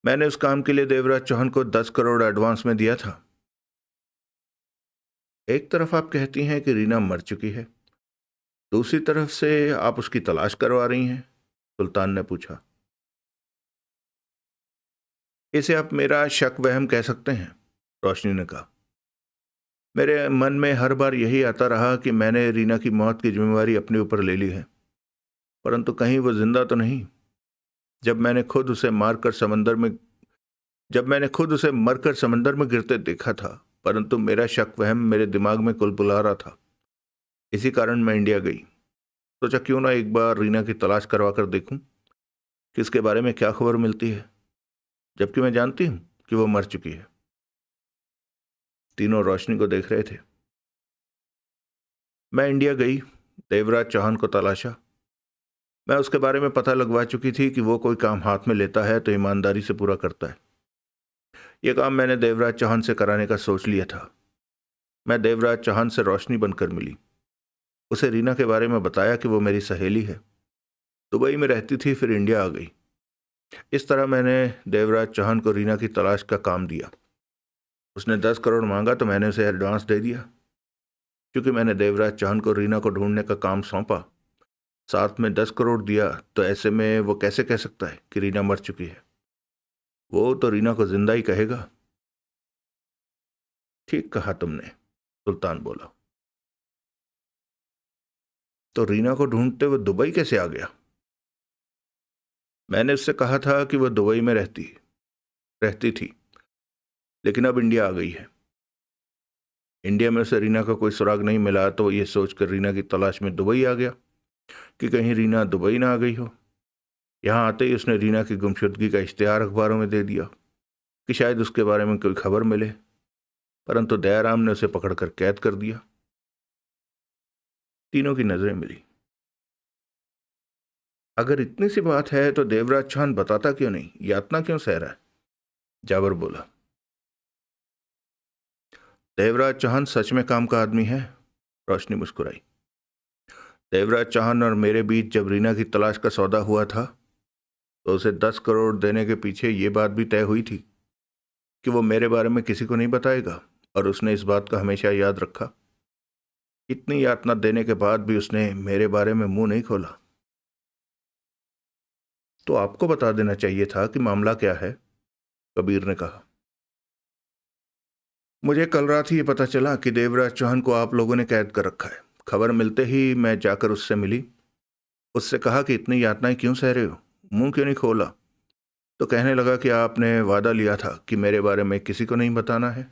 मैंने उस काम के लिए देवराज चौहान को 10 करोड़ एडवांस में दिया था। एक तरफ आप कहती हैं कि रीना मर चुकी है, दूसरी तरफ से आप उसकी तलाश करवा रही हैं, सुल्तान ने पूछा। इसे आप मेरा शक वहम कह सकते हैं, रोशनी ने कहा। मेरे मन में हर बार यही आता रहा कि मैंने रीना की मौत की जिम्मेवारी अपने ऊपर ले ली है, परंतु कहीं वो जिंदा तो नहीं। जब मैंने खुद उसे मरकर समंदर में गिरते देखा था, परंतु मेरा शक वहम मेरे दिमाग में कुलबुला रहा था। इसी कारण मैं इंडिया गई। सोचा क्यों ना एक बार रीना की तलाश करवा कर देखूं कि इसके बारे में क्या खबर मिलती है, जबकि मैं जानती हूं कि वो मर चुकी है। तीनों रोशनी को देख रहे थे। मैं इंडिया गई, देवराज चौहान को तलाशा। मैं उसके बारे में पता लगवा चुकी थी कि वो कोई काम हाथ में लेता है तो ईमानदारी से पूरा करता है। यह काम मैंने देवराज चौहान से कराने का सोच लिया था। मैं देवराज चौहान से रोशनी बनकर मिली, उसे रीना के बारे में बताया कि वो मेरी सहेली है, दुबई में रहती थी, फिर इंडिया आ गई। इस तरह मैंने देवराज चौहान को रीना की तलाश का काम दिया। उसने 10 करोड़ मांगा तो मैंने उसे एडवांस दे दिया। क्योंकि मैंने देवराज चौहान को रीना को ढूंढने का काम सौंपा, साथ में 10 करोड़ दिया, तो ऐसे में वो कैसे कह सकता है कि रीना मर चुकी है? वो तो रीना को जिंदा ही कहेगा। ठीक कहा तुमने, सुल्तान बोला। तो रीना को ढूंढते हुए दुबई कैसे आ गया? मैंने उससे कहा था कि वह दुबई में रहती थी, लेकिन अब इंडिया आ गई है। इंडिया में उसे रीना का कोई सुराग नहीं मिला, तो ये सोचकर रीना की तलाश में दुबई आ गया कि कहीं रीना दुबई ना आ गई हो। यहाँ आते ही उसने रीना की गुमशुदगी का इश्तिहार अखबारों में दे दिया कि शायद उसके बारे में कोई खबर मिले, परंतु दयाराम ने उसे पकड़कर कैद कर दिया। तीनों की नजरें मिली। अगर इतनी सी बात है तो देवराज चौहान बताता क्यों नहीं, यातना क्यों सह रहा है? जाबर बोला। देवराज चौहान सच में काम का आदमी है, रोशनी मुस्कुराई। देवराज चौहान और मेरे बीच जब रीना की तलाश का सौदा हुआ था, तो उसे 10 करोड़ देने के पीछे ये बात भी तय हुई थी कि वो मेरे बारे में किसी को नहीं बताएगा, और उसने इस बात का हमेशा याद रखा। इतनी यातना देने के बाद भी उसने मेरे बारे में मुंह नहीं खोला। तो आपको बता देना चाहिए था कि मामला क्या है, कबीर ने कहा। मुझे कल रात ही ये पता चला कि देवराज चौहान को आप लोगों ने कैद कर रखा है। खबर मिलते ही मैं जाकर उससे मिली। उससे कहा कि इतनी यातनाएं क्यों सह रहे हो, मुंह क्यों नहीं खोला। तो कहने लगा कि आपने वादा लिया था कि मेरे बारे में किसी को नहीं बताना है।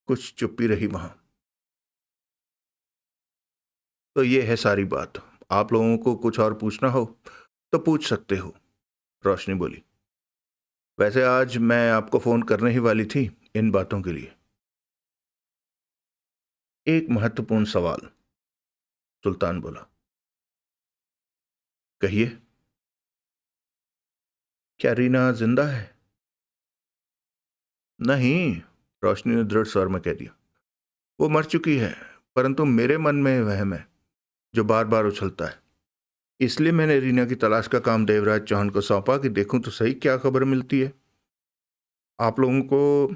कुछ चुप्पी रही वहां। तो ये है सारी बात। आप लोगों को कुछ और पूछना हो तो पूछ सकते हो, रोशनी बोली। वैसे आज मैं आपको फोन करने ही वाली थी इन बातों के लिए। एक महत्वपूर्ण सवाल, सुल्तान बोला। कहिए। क्या रीना जिंदा है? नहीं, रोशनी ने दृढ़ स्वर में कह दिया। वो मर चुकी है, परंतु मेरे मन में वहम है जो बार बार उछलता है। इसलिए मैंने रीना की तलाश का काम देवराज चौहान को सौंपा कि देखूं तो सही क्या खबर मिलती है। आप लोगों को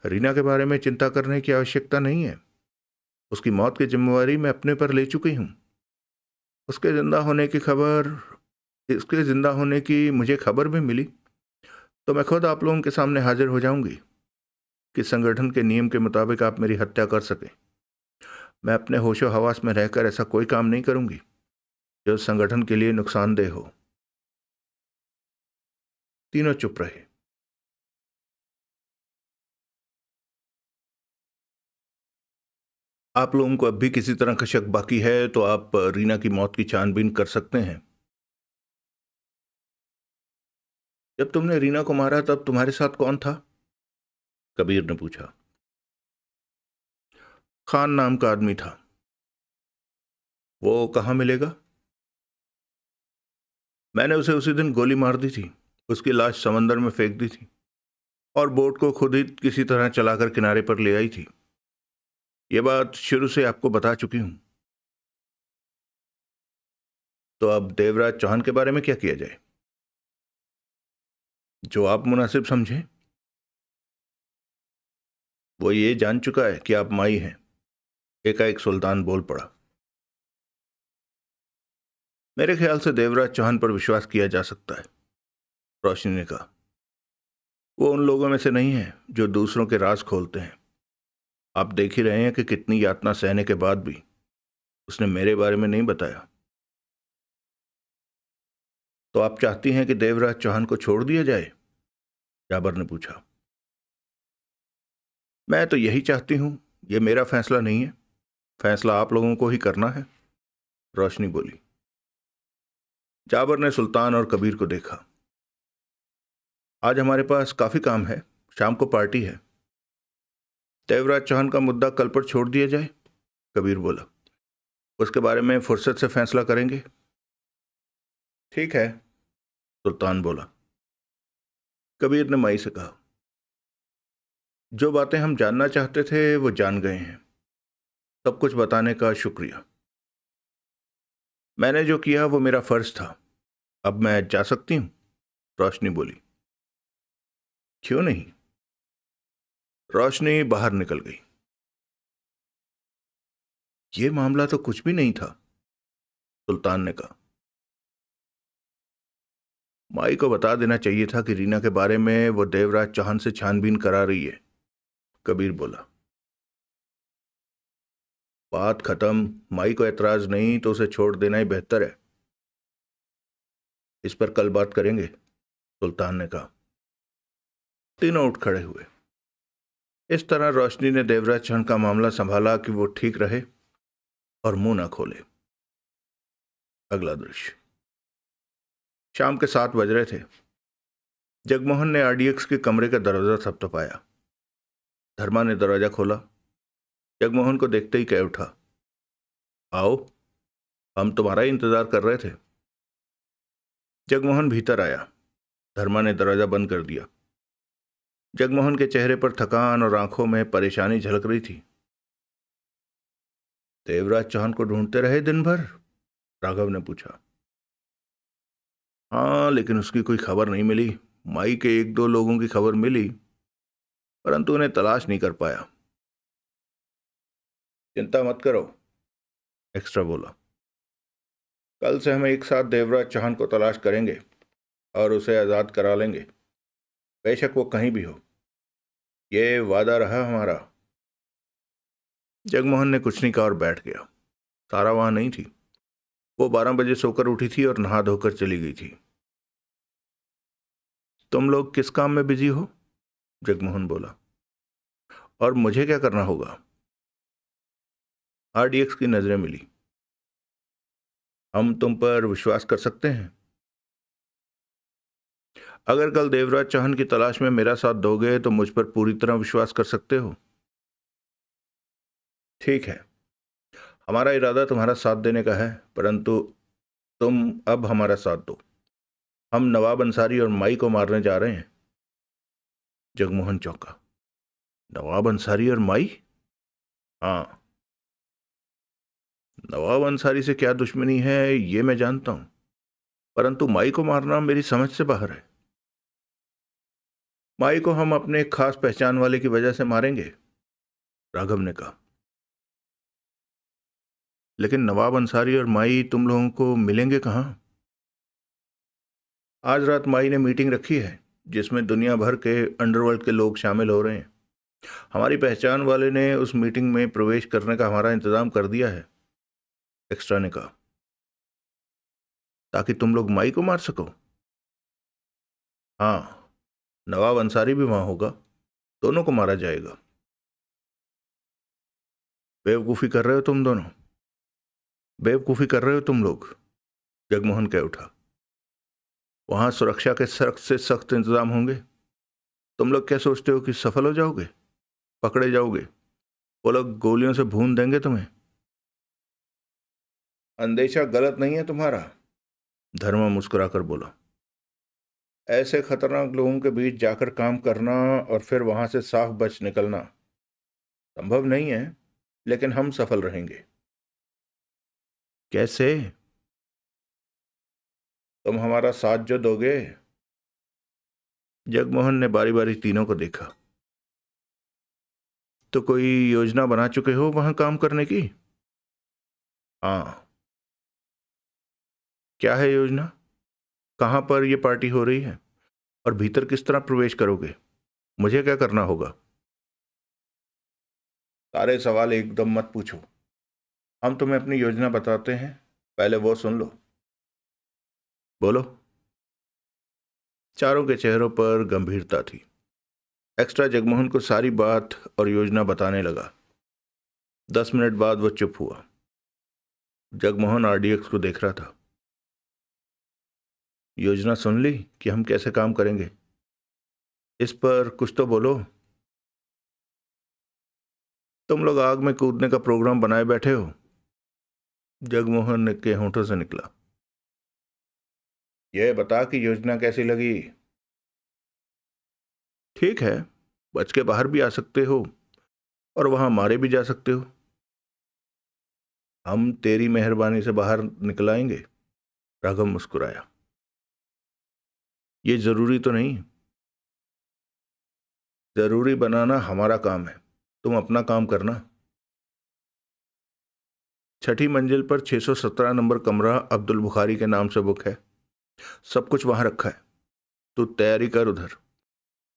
रीना के बारे में चिंता करने की आवश्यकता नहीं है। उसकी मौत की जिम्मेवारी मैं अपने पर ले चुकी हूं। उसके जिंदा होने की खबर उसके जिंदा होने की मुझे खबर भी मिली तो मैं खुद आप लोगों के सामने हाजिर हो जाऊंगी कि संगठन के नियम के मुताबिक आप मेरी हत्या कर सके। मैं अपने होशो हवास में रहकर ऐसा कोई काम नहीं करूंगी जो संगठन के लिए नुकसानदेह हो। तीनों चुप रहे। आप लोगों को अब भी किसी तरह का शक बाकी है तो आप रीना की मौत की छानबीन कर सकते हैं। जब तुमने रीना को मारा तब तुम्हारे साथ कौन था? कबीर ने पूछा। खान नाम का आदमी था। वो कहाँ मिलेगा? मैंने उसे उसी दिन गोली मार दी थी। उसकी लाश समंदर में फेंक दी थी और बोट को खुद ही किसी तरह चलाकर किनारे पर ले आई थी। ये बात शुरू से आपको बता चुकी हूं। तो अब देवराज चौहान के बारे में क्या किया जाए? जो आप मुनासिब समझे। वो ये जान चुका है कि आप माई हैं, एकाएक सुल्तान बोल पड़ा। मेरे ख्याल से देवराज चौहान पर विश्वास किया जा सकता है, रोशनी ने कहा। वो उन लोगों में से नहीं है जो दूसरों के राज खोलते हैं। आप देख ही रहे हैं कि कितनी यातना सहने के बाद भी उसने मेरे बारे में नहीं बताया। तो आप चाहती हैं कि देवराज चौहान को छोड़ दिया जाए? जाबर ने पूछा। मैं तो यही चाहती हूं। यह मेरा फैसला नहीं है, फैसला आप लोगों को ही करना है, रोशनी बोली। जाबर ने सुल्तान और कबीर को देखा। आज हमारे पास काफी काम है, शाम को पार्टी है। देवराज चौहान का मुद्दा कल पर छोड़ दिया जाए, कबीर बोला। उसके बारे में फुर्सत से फैसला करेंगे। ठीक है, सुल्तान बोला। कबीर ने माई से कहा। जो बातें हम जानना चाहते थे वो जान गए हैं। सब कुछ बताने का शुक्रिया। मैंने जो किया वो मेरा फर्ज था। अब मैं जा सकती हूं, रोशनी बोली। क्यों नहीं? रोशनी बाहर निकल गई। ये मामला तो कुछ भी नहीं था, सुल्तान ने कहा। माई को बता देना चाहिए था कि रीना के बारे में वो देवराज चौहान से छानबीन करा रही है, कबीर बोला। बात खत्म। माई को एतराज नहीं तो उसे छोड़ देना ही बेहतर है। इस पर कल बात करेंगे, सुल्तान ने कहा। तीनों उठ खड़े हुए। इस तरह रोशनी ने देवराज चौहान का मामला संभाला कि वो ठीक रहे और मुंह ना खोले। अगला दृश्य। शाम के 7 बज रहे थे। जगमोहन ने आरडीएक्स के कमरे का दरवाजा थपथपाया। धर्मा ने दरवाजा खोला। जगमोहन को देखते ही कह उठा, आओ, हम तुम्हारा ही इंतजार कर रहे थे। जगमोहन भीतर आया। धर्मा ने दरवाजा बंद कर दिया। जगमोहन के चेहरे पर थकान और आंखों में परेशानी झलक रही थी। देवराज चौहान को ढूंढते रहे दिन भर? राघव ने पूछा। हाँ, लेकिन उसकी कोई खबर नहीं मिली। माई के 1-2 लोगों की खबर मिली, परंतु उन्हें तलाश नहीं कर पाया। चिंता मत करो, एक्स्ट्रा बोला। कल से हम एक साथ देवराज चौहान को तलाश करेंगे और उसे आज़ाद करा लेंगे, बेशक वो कहीं भी हो। ये वादा रहा हमारा। जगमोहन ने कुछ नहीं कहा और बैठ गया। सारा वहां नहीं थी। वो 12 बजे सोकर उठी थी और नहा धोकर चली गई थी। तुम लोग किस काम में बिजी हो? जगमोहन बोला। और मुझे क्या करना होगा? आरडीएक्स की नजरें मिली। हम तुम पर विश्वास कर सकते हैं? अगर कल देवराज चौहान की तलाश में मेरा साथ दोगे तो मुझ पर पूरी तरह विश्वास कर सकते हो। ठीक है, हमारा इरादा तुम्हारा साथ देने का है, परंतु तुम अब हमारा साथ दो। हम नवाब अंसारी और माई को मारने जा रहे हैं। जगमोहन चौंका। नवाब अंसारी और माई? हाँ, नवाब अंसारी से क्या दुश्मनी है ये मैं जानता हूं, परंतु माई को मारना मेरी समझ से बाहर है। माई को हम अपने एक खास पहचान वाले की वजह से मारेंगे, राघव ने कहा। लेकिन नवाब अंसारी और माई तुम लोगों को मिलेंगे कहाँ? आज रात माई ने मीटिंग रखी है जिसमें दुनिया भर के अंडरवर्ल्ड के लोग शामिल हो रहे हैं। हमारी पहचान वाले ने उस मीटिंग में प्रवेश करने का हमारा इंतजाम कर दिया है, एक्स्ट्रा ने कहा। ताकि तुम लोग माई को मार सको? हाँ, नवाब अंसारी भी वहां होगा। दोनों को मारा जाएगा। बेवकूफ़ी कर रहे हो तुम दोनों। बेवकूफ़ी कर रहे हो तुम लोग, जगमोहन कह उठा। वहां सुरक्षा के सख्त से सख्त इंतजाम होंगे। तुम लोग क्या सोचते हो कि सफल हो जाओगे, पकड़े जाओगे? वो लोग गोलियों से भून देंगे तुम्हें। अंदेशा गलत नहीं है तुम्हारा, धर्मा मुस्कुराकर बोला। ऐसे खतरनाक लोगों के बीच जाकर काम करना और फिर वहां से साफ बच निकलना संभव नहीं है, लेकिन हम सफल रहेंगे। कैसे? तुम हमारा साथ जो दोगे। जगमोहन ने बारी बारी तीनों को देखा। तो कोई योजना बना चुके हो वहां काम करने की? हाँ। क्या है योजना? कहां पर यह पार्टी हो रही है और भीतर किस तरह प्रवेश करोगे? मुझे क्या करना होगा? सारे सवाल एकदम मत पूछो। हम तुम्हें अपनी योजना बताते हैं, पहले वो सुन लो। बोलो। चारों के चेहरों पर गंभीरता थी। एक्स्ट्रा जगमोहन को सारी बात और योजना बताने लगा। 10 मिनट बाद वो चुप हुआ। जगमोहन आरडीएक्स को देख रहा था। योजना सुन ली कि हम कैसे काम करेंगे? इस पर कुछ तो बोलो। तुम लोग आग में कूदने का प्रोग्राम बनाए बैठे हो, जगमोहन के होंठों से निकला। यह बता कि योजना कैसी लगी। ठीक है, बच के बाहर भी आ सकते हो और वहां मारे भी जा सकते हो। हम तेरी मेहरबानी से बाहर निकल आएंगे, राघव मुस्कुराया। ये जरूरी तो नहीं। जरूरी बनाना हमारा काम है, तुम अपना काम करना। छठी मंजिल पर 617 नंबर कमरा अब्दुल बुखारी के नाम से बुक है। सब कुछ वहां रखा है। तू तैयारी कर उधर।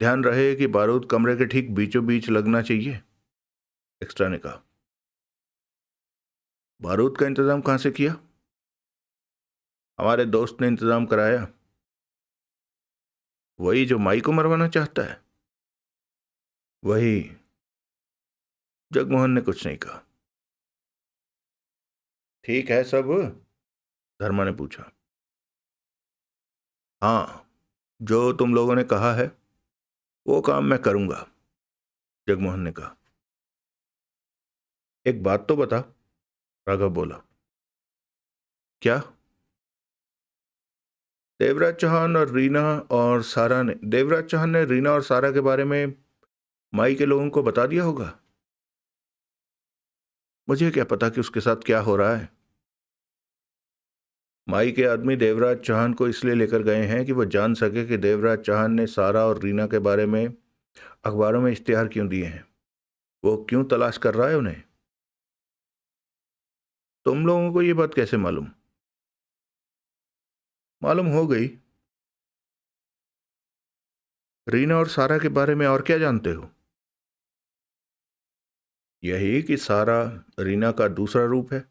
ध्यान रहे कि बारूद कमरे के ठीक बीचों बीच लगना चाहिए, एक्स्ट्रा ने कहा। बारूद का इंतजाम कहां से किया? हमारे दोस्त ने इंतजाम कराया। वही जो माई को मरवाना चाहता है? वही। जगमोहन ने कुछ नहीं कहा। ठीक है सब? धर्मा ने पूछा। हाँ, जो तुम लोगों ने कहा है वो काम मैं करूंगा, जगमोहन ने कहा। एक बात तो बता, राघव बोला। क्या? देवराज चौहान ने रीना और सारा के बारे में माई के लोगों को बता दिया होगा। मुझे क्या पता कि उसके साथ क्या हो रहा है। माई के आदमी देवराज चौहान को इसलिए लेकर गए हैं कि वो जान सके कि देवराज चौहान ने सारा और रीना के बारे में अखबारों में इश्तिहार क्यों दिए हैं, वो क्यों तलाश कर रहा है उन्हें। तुम लोगों को ये बात कैसे मालूम? मालूम हो गई। रीना और सारा के बारे में और क्या जानते हो? यही कि सारा रीना का दूसरा रूप है।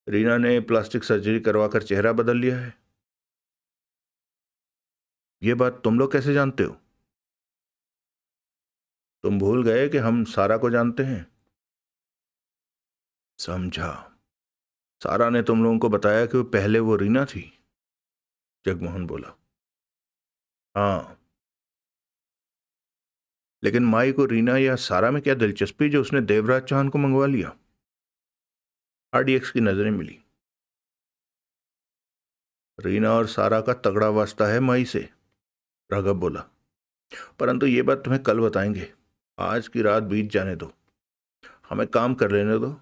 रीना ने प्लास्टिक सर्जरी करवाकर चेहरा बदल लिया है। ये बात तुम लोग कैसे जानते हो? तुम भूल गए कि हम सारा को जानते हैं। समझा। सारा ने तुम लोगों को बताया कि पहले वो रीना थी? जगमोहन बोला। हाँ, लेकिन माई को रीना या सारा में क्या दिलचस्पी जो उसने देवराज चौहान को मंगवा लिया? आरडीएक्स की नजरें मिली। रीना और सारा का तगड़ा वास्ता है माई से, राघव बोला। परंतु ये बात तुम्हें कल बताएंगे। आज की रात बीत जाने दो, हमें काम कर लेने दो।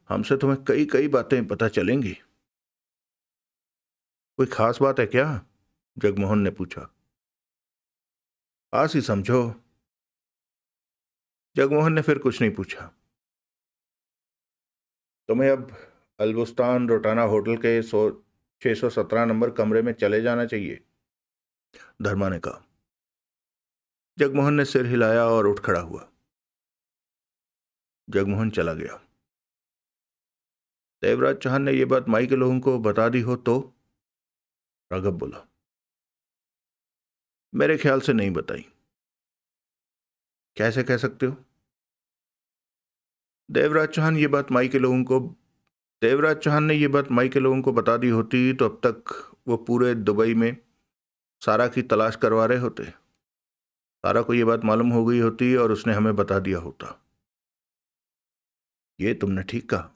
हमसे तुम्हें कई कई बातें पता चलेंगी। कोई खास बात है क्या? जगमोहन ने पूछा। खास ही समझो। जगमोहन ने फिर कुछ नहीं पूछा। तुम्हें अब अलबुस्तान रोटाना होटल के 617 नंबर कमरे में चले जाना चाहिए, धर्मा ने कहा। जगमोहन ने सिर हिलाया और उठ खड़ा हुआ। जगमोहन चला गया। देवराज चौहान ने यह बात माई के लोगों को बता दी हो तो? राघव बोला। मेरे ख्याल से नहीं बताई। कैसे कह सकते हो? देवराज चौहान ये बात माई के लोगों को देवराज चौहान ने यह बात माई के लोगों को बता दी होती तो अब तक वो पूरे दुबई में सारा की तलाश करवा रहे होते। सारा को यह बात मालूम हो गई होती और उसने हमें बता दिया होता। ये तुमने ठीक कहा।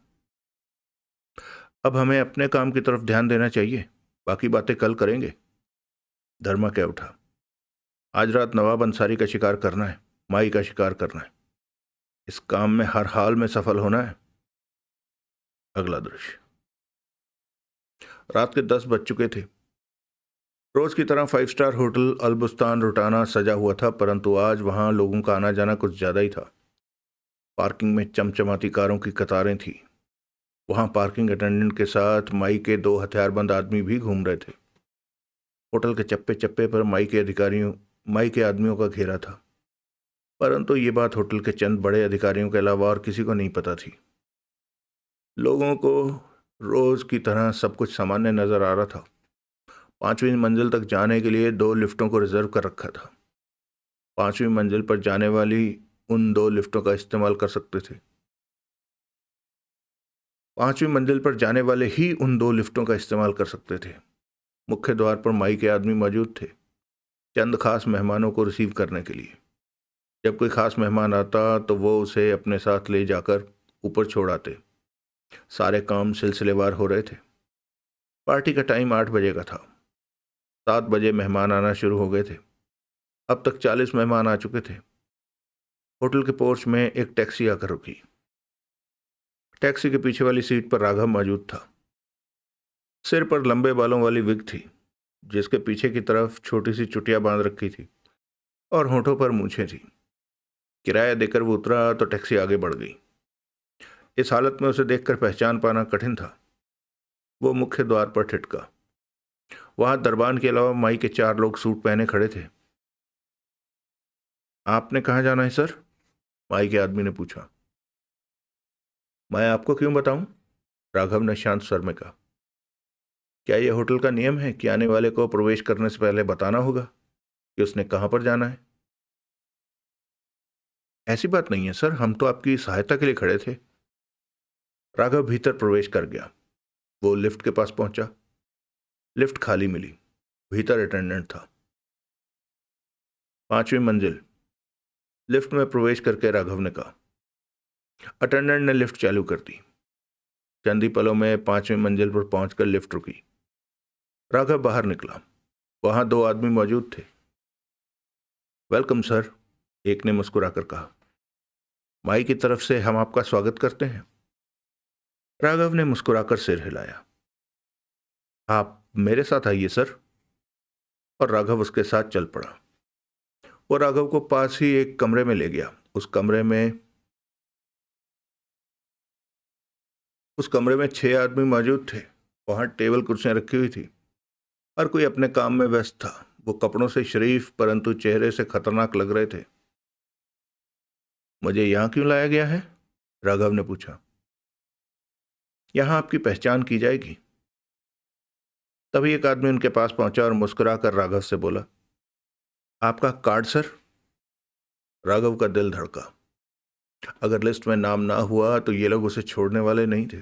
अब हमें अपने काम की तरफ ध्यान देना चाहिए, बाकी बातें कल करेंगे। धर्मा कह उठा। आज रात नवाब अंसारी का शिकार करना है, माई का शिकार करना है। इस काम में हर हाल में सफल होना है। अगला दृश्य। रात के 10 बज चुके थे। रोज की तरह 5 स्टार होटल अलबुस्तान रोटाना सजा हुआ था, परंतु आज वहां लोगों का आना जाना कुछ ज्यादा ही था। पार्किंग में चमचमाती कारों की कतारें थी। वहां पार्किंग अटेंडेंट के साथ माई के 2 हथियारबंद आदमी भी घूम रहे थे। होटल के चप्पे चप्पे पर माई के आदमियों का घेरा था, परंतु ये बात होटल के चंद बड़े अधिकारियों के अलावा और किसी को नहीं पता थी। लोगों को रोज की तरह सब कुछ सामान्य नजर आ रहा था। 5वीं मंजिल तक जाने के लिए 2 लिफ्टों को रिजर्व कर रखा था। 5वीं मंजिल पर जाने वाली उन 2 लिफ्टों का इस्तेमाल कर सकते थे। 5वीं मंजिल पर जाने वाले ही उन 2 लिफ्टों का इस्तेमाल कर सकते थे। मुख्य द्वार पर माई के आदमी मौजूद थे, चंद खास मेहमानों को रिसीव करने के लिए। जब कोई खास मेहमान आता तो वो उसे अपने साथ ले जाकर ऊपर छोड़ आते। सारे काम सिलसिलेवार हो रहे थे। पार्टी का टाइम 8 बजे का था। 7 बजे मेहमान आना शुरू हो गए थे। अब तक 40 मेहमान आ चुके थे। होटल के पोर्च में एक टैक्सी आकर रुकी। टैक्सी के पीछे वाली सीट पर राघव मौजूद था। सिर पर लंबे बालों वाली विग थी, जिसके पीछे की तरफ छोटी सी चुटिया बांध रखी थी और होठों पर मूछें थी। किराया देकर वो उतरा तो टैक्सी आगे बढ़ गई। इस हालत में उसे देखकर पहचान पाना कठिन था। वो मुख्य द्वार पर ठिठका। वहां दरबान के अलावा माई के 4 लोग सूट पहने खड़े थे। आपने कहाँ जाना है सर? माई के आदमी ने पूछा। मैं आपको क्यों बताऊं? राघव ने शांत स्वर में कहा। क्या यह होटल का नियम है कि आने वाले को प्रवेश करने से पहले बताना होगा कि उसने कहां पर जाना है? ऐसी बात नहीं है सर, हम तो आपकी सहायता के लिए खड़े थे। राघव भीतर प्रवेश कर गया। वो लिफ्ट के पास पहुंचा। लिफ्ट खाली मिली। भीतर अटेंडेंट था। 5वीं मंजिल, लिफ्ट में प्रवेश करके राघव ने कहा। अटेंडेंट ने लिफ्ट चालू कर दी। चंद ही पलों में 5वीं मंजिल पर पहुंचकर लिफ्ट रुकी। राघव बाहर निकला। वहां 2 आदमी मौजूद थे। वेलकम सर, एक ने मुस्कुराकर कहा। माई की तरफ से हम आपका स्वागत करते हैं। राघव ने मुस्कुराकर सिर हिलाया। आप मेरे साथ आइए सर। और राघव उसके साथ चल पड़ा। वो राघव को पास ही एक कमरे में ले गया। उस कमरे में 6 आदमी मौजूद थे। वहां टेबल कुर्सियां रखी हुई थी। हर कोई अपने काम में व्यस्त था। वो कपड़ों से शरीफ परंतु चेहरे से खतरनाक लग रहे थे। मुझे यहाँ क्यों लाया गया है? राघव ने पूछा। यहाँ आपकी पहचान की जाएगी। तभी एक आदमी उनके पास पहुंचा और मुस्कुराकर राघव से बोला, आपका कार्ड सर। राघव का दिल धड़का। अगर लिस्ट में नाम ना हुआ तो ये लोग उसे छोड़ने वाले नहीं थे।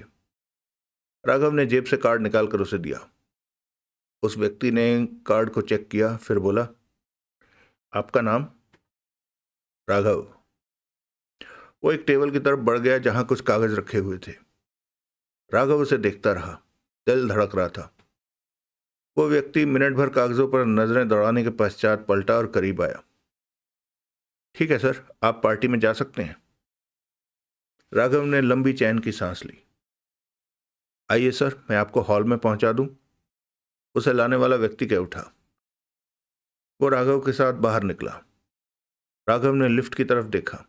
राघव ने जेब से कार्ड निकालकर उसे दिया। उस व्यक्ति ने कार्ड को चेक किया, फिर बोला, आपका नाम? राघव। वो एक टेबल की तरफ बढ़ गया जहां कुछ कागज रखे हुए थे। राघव उसे देखता रहा। दिल धड़क रहा था। वो व्यक्ति मिनट भर कागजों पर नजरें दौड़ाने के पश्चात पलटा और करीब आया। ठीक है सर, आप पार्टी में जा सकते हैं। राघव ने लंबी चैन की सांस ली। आइए सर, मैं आपको हॉल में पहुंचा दूं। उसे लाने वाला व्यक्ति कह उठा। वो राघव के साथ बाहर निकला। राघव ने लिफ्ट की तरफ देखा।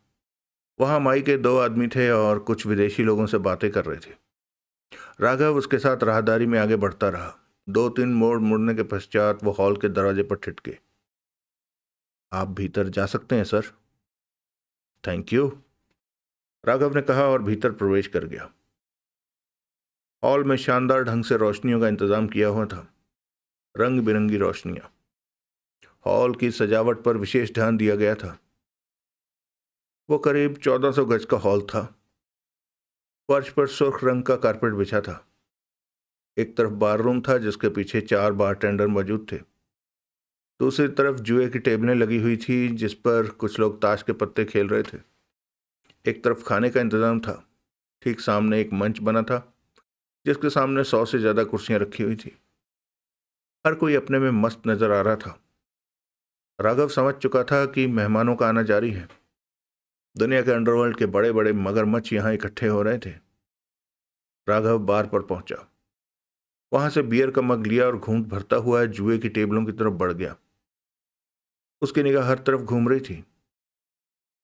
वहां माई के दो आदमी थे और कुछ विदेशी लोगों से बातें कर रहे थे। राघव उसके साथ राहदारी में आगे बढ़ता रहा। 2-3 मोड़ मुड़ने के पश्चात वो हॉल के दरवाजे पर ठिठके। आप भीतर जा सकते हैं सर। थैंक यू, राघव ने कहा और भीतर प्रवेश कर गया। हॉल में शानदार ढंग से रोशनियों का इंतजाम किया हुआ था। रंग बिरंगी रोशनियां। हॉल की सजावट पर विशेष ध्यान दिया गया था। वो करीब 1400 गज का हॉल था। फर्श पर सुर्ख रंग का कारपेट बिछा था। एक तरफ बाररूम था जिसके पीछे 4 बारटेंडर मौजूद थे। दूसरी तरफ जुए की टेबलें लगी हुई थी जिस पर कुछ लोग ताश के पत्ते खेल रहे थे। एक तरफ खाने का इंतजाम था। ठीक सामने एक मंच बना था जिसके सामने 100 से ज्यादा कुर्सियां रखी हुई थी। हर कोई अपने में मस्त नजर आ रहा था। राघव समझ चुका था कि मेहमानों का आना जारी है। दुनिया के अंडरवर्ल्ड के बड़े बड़े मगरमच्छ यहां इकट्ठे हो रहे थे। राघव बार पर पहुंचा। वहां से बियर का मग लिया और घूंट भरता हुआ जुए की टेबलों की तरफ बढ़ गया। उसकी निगाह हर तरफ घूम रही थी।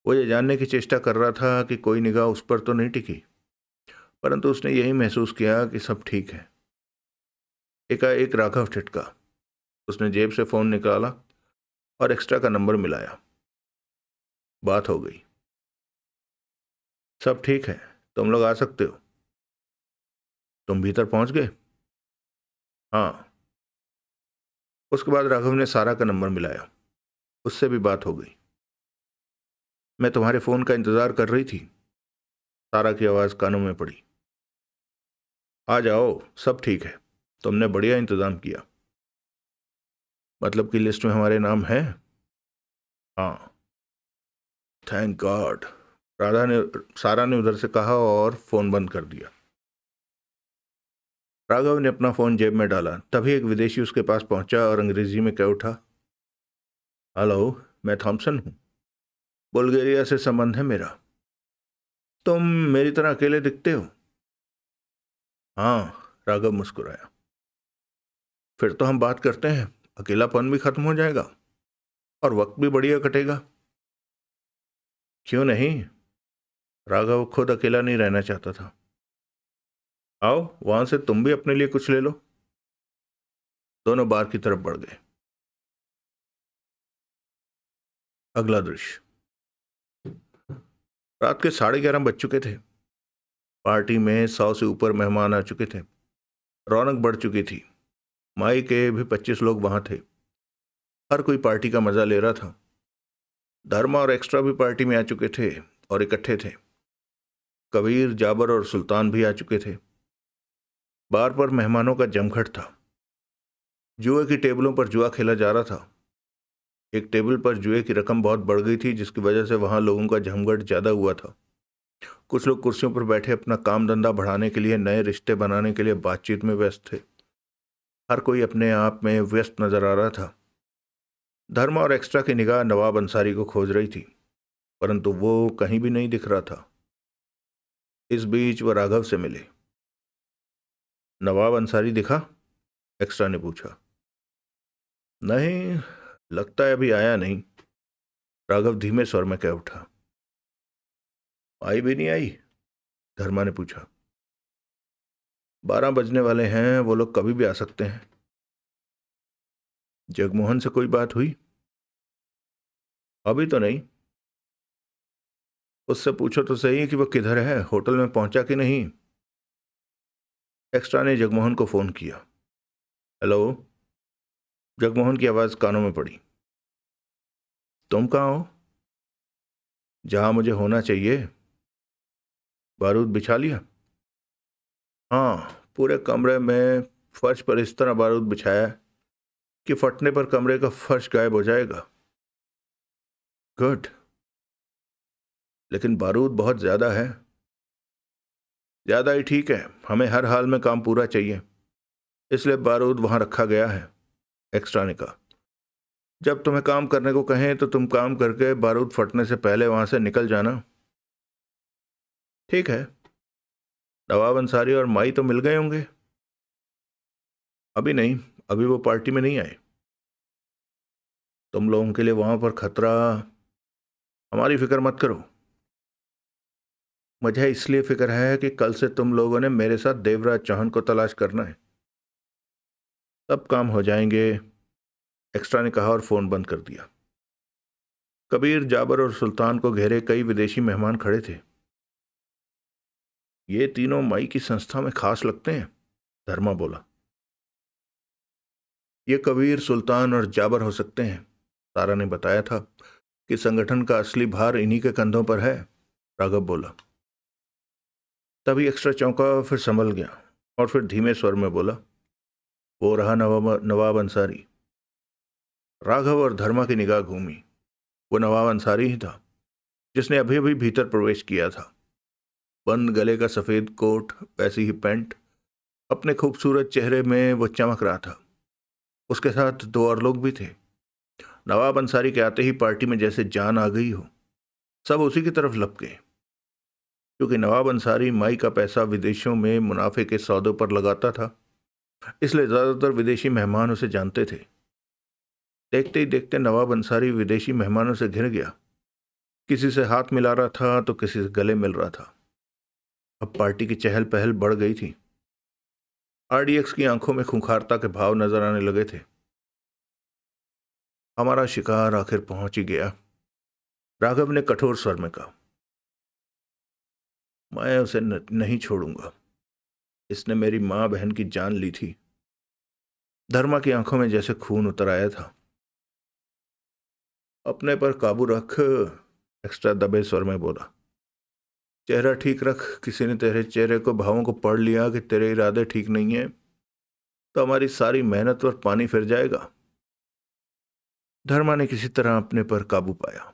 वो ये जानने की चेष्टा कर रहा था कि कोई निगाह उस पर तो नहीं टिकी, परंतु उसने यही महसूस किया कि सब ठीक है। एकाएक राघव ठिठका। उसने जेब से फोन निकाला और एक्स्ट्रा का नंबर मिलाया। बात हो गई। सब ठीक है, तुम लोग आ सकते हो। तुम भीतर पहुंच गए? हाँ। उसके बाद राघव ने सारा का नंबर मिलाया। उससे भी बात हो गई। मैं तुम्हारे फोन का इंतजार कर रही थी। सारा की आवाज कानों में पड़ी। आ जाओ, सब ठीक है। तुमने बढ़िया इंतजाम किया। मतलब कि लिस्ट में हमारे नाम है? हाँ। थैंक गॉड, राधा ने सारा ने उधर से कहा और फोन बंद कर दिया। राघव ने अपना फोन जेब में डाला। तभी एक विदेशी उसके पास पहुंचा और अंग्रेजी में कह उठा, हेलो, मैं थॉमसन हूं। बुल्गारिया से संबंध है मेरा। तुम मेरी तरह अकेले दिखते हो? हाँ, राघव मुस्कुराया। फिर तो हम बात करते हैं। अकेलापन भी खत्म हो जाएगा और वक्त भी बढ़िया कटेगा। क्यों नहीं? राघव खुद अकेला नहीं रहना चाहता था। आओ, वहां से तुम भी अपने लिए कुछ ले लो। दोनों बार की तरफ बढ़ गए। अगला दृश्य। रात के 11:30 बज चुके थे। पार्टी में 100 से ऊपर मेहमान आ चुके थे। रौनक बढ़ चुकी थी। माई के भी 25 लोग वहां थे। हर कोई पार्टी का मजा ले रहा था। धर्मा और एक्स्ट्रा भी पार्टी में आ चुके थे और इकट्ठे थे। कबीर, जाबर और सुल्तान भी आ चुके थे। बार पर मेहमानों का जमघट था। जुए की टेबलों पर जुआ खेला जा रहा था। एक टेबल पर जुए की रकम बहुत बढ़ गई थी जिसकी वजह से वहां लोगों का जमघट ज्यादा हुआ था। कुछ लोग कुर्सियों पर बैठे अपना काम धंधा बढ़ाने के लिए, नए रिश्ते बनाने के लिए बातचीत में व्यस्त थे। हर कोई अपने आप में व्यस्त नजर आ रहा था। धर्मा और एक्स्ट्रा की निगाह नवाब अंसारी को खोज रही थी, परंतु वो कहीं भी नहीं दिख रहा था। इस बीच वह राघव से मिले। नवाब अंसारी दिखा? एक्स्ट्रा ने पूछा। नहीं, लगता है अभी आया नहीं, राघव धीमे स्वर में कह उठा। आई भी नहीं आई? धर्मा ने पूछा। 12 बजने वाले हैं, वो लोग कभी भी आ सकते हैं। जगमोहन से कोई बात हुई? अभी तो नहीं। उससे पूछो तो सही कि वो किधर है, होटल में पहुंचा कि नहीं। एक्स्ट्रा ने जगमोहन को फोन किया। हेलो। जगमोहन की आवाज कानों में पड़ी। तुम कहाँ हो? जहां मुझे होना चाहिए। बारूद बिछा लिया? हाँ, पूरे कमरे में फर्श पर इस तरह बारूद बिछाया है कि फटने पर कमरे का फर्श गायब हो जाएगा। गुड। लेकिन बारूद बहुत ज्यादा है। ज्यादा ही ठीक है, हमें हर हाल में काम पूरा चाहिए, इसलिए बारूद वहां रखा गया है। एक्स्ट्रा ने कहा। जब तुम्हें काम करने को कहें तो तुम काम करके बारूद फटने से पहले वहां से निकल जाना। ठीक है। नवाब अंसारी और माई तो मिल गए होंगे? अभी नहीं, अभी वो पार्टी में नहीं आए। तुम लोगों के लिए वहां पर खतरा। हमारी फिक्र मत करो। मुझे इसलिए फिक्र है कि कल से तुम लोगों ने मेरे साथ देवराज चौहान को तलाश करना है। सब काम हो जाएंगे। एक्स्ट्रा ने कहा और फोन बंद कर दिया। कबीर, जाबर और सुल्तान को घेरे कई विदेशी मेहमान खड़े थे। ये तीनों माई की संस्था में खास लगते हैं, धर्मा बोला। ये कबीर, सुल्तान और जाबर हो सकते हैं। तारा ने बताया था कि संगठन का असली भार इन्हीं के कंधों पर है, राघव बोला। तभी एक्स्ट्रा चौंका, फिर संभल गया और फिर धीमे स्वर में बोला, वो रहा नवाब अंसारी। राघव और धर्मा की निगाह घूमी। वो नवाब अंसारी ही था जिसने अभी अभी भीतर प्रवेश किया था। बंद गले का सफेद कोट, वैसी ही पैंट, अपने खूबसूरत चेहरे में वो चमक रहा था। उसके साथ दो और लोग भी थे। नवाब अंसारी के आते ही पार्टी में जैसे जान आ गई हो। सब उसी की तरफ लपके, क्योंकि नवाब अंसारी माई का पैसा विदेशों में मुनाफे के सौदों पर लगाता था, इसलिए ज्यादातर विदेशी मेहमान उसे जानते थे। देखते ही देखते नवाब अंसारी विदेशी मेहमानों से घिर गया। किसी से हाथ मिला रहा था तो किसी से गले मिल रहा था। अब पार्टी की चहल पहल बढ़ गई थी। आरडीएक्स की आंखों में खूंखारता के भाव नजर आने लगे थे। हमारा शिकार आखिर पहुंच ही गया, राघव ने कठोर स्वर में कहा। मैं उसे नहीं छोड़ूंगा। इसने मेरी मां बहन की जान ली थी। धर्मा की आंखों में जैसे खून उतर आया था। अपने पर काबू रख, एक्स्ट्रा दबे स्वर में बोला। चेहरा ठीक रख। किसी ने तेरे चेहरे को, भावों को पढ़ लिया कि तेरे इरादे ठीक नहीं है तो हमारी सारी मेहनत पर पानी फिर जाएगा। धर्मा ने किसी तरह अपने पर काबू पाया।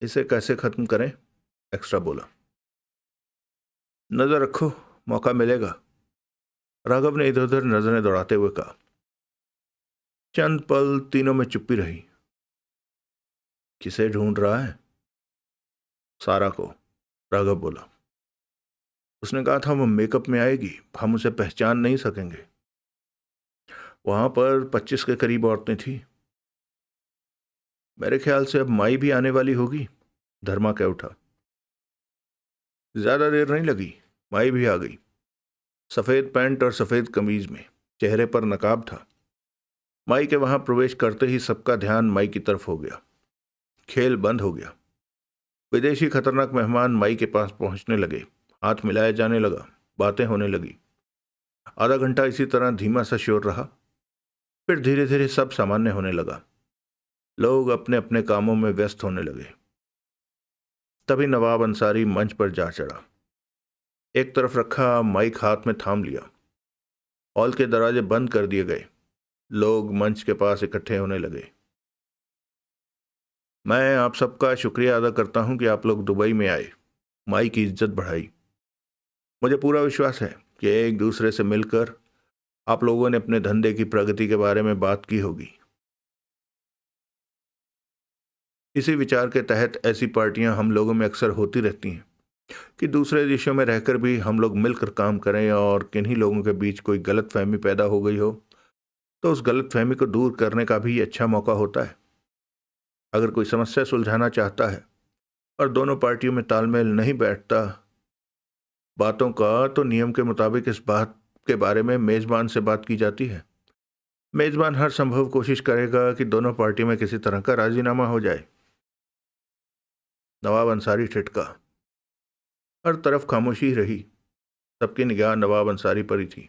इसे कैसे खत्म करें? एक्स्ट्रा बोला। नजर रखो, मौका मिलेगा, राघव ने इधर उधर नजरें दौड़ाते हुए कहा। चंद पल तीनों में चुप्पी रही। किसे ढूंढ रहा है? सारा को, राघव बोला। उसने कहा था वो मेकअप में आएगी, हम उसे पहचान नहीं सकेंगे। वहां पर 25 के करीब औरतें थी। मेरे ख्याल से अब माई भी आने वाली होगी, धर्मा कह उठा। ज्यादा देर नहीं लगी, माई भी आ गई। सफेद पैंट और सफेद कमीज में, चेहरे पर नकाब था। माई के वहां प्रवेश करते ही सबका ध्यान माई की तरफ हो गया। खेल बंद हो गया। विदेशी खतरनाक मेहमान माई के पास पहुंचने लगे। हाथ मिलाया जाने लगा, बातें होने लगी। आधा घंटा इसी तरह धीमा सा शोर रहा। फिर धीरे धीरे सब सामान्य होने लगा। लोग अपने अपने कामों में व्यस्त होने लगे। तभी नवाब अंसारी मंच पर जा चढ़ा। एक तरफ रखा माइक हाथ में थाम लिया। हॉल के दरवाजे बंद कर दिए गए। लोग मंच के पास इकट्ठे होने लगे। मैं आप सबका शुक्रिया अदा करता हूं कि आप लोग दुबई में आए, माई की इज्जत बढ़ाई। मुझे पूरा विश्वास है कि एक दूसरे से मिलकर आप लोगों ने अपने धंधे की प्रगति के बारे में बात की होगी। इसी विचार के तहत ऐसी पार्टियां हम लोगों में अक्सर होती रहती हैं कि दूसरे देशों में रहकर भी हम लोग मिलकर काम करें, और किन्हीं लोगों के बीच कोई गलत फहमी पैदा हो गई हो तो उस गलत फहमी को दूर करने का भी अच्छा मौका होता है। अगर कोई समस्या सुलझाना चाहता है और दोनों पार्टियों में तालमेल नहीं बैठता बातों का, तो नियम के मुताबिक इस बात के बारे में मेजबान से बात की जाती है। मेजबान हर संभव कोशिश करेगा कि दोनों पार्टी में किसी तरह का राजीनामा हो जाए। नवाब अंसारी ठिठका। हर तरफ खामोशी रही। सबकी निगाह नवाब अंसारी पर ही थी।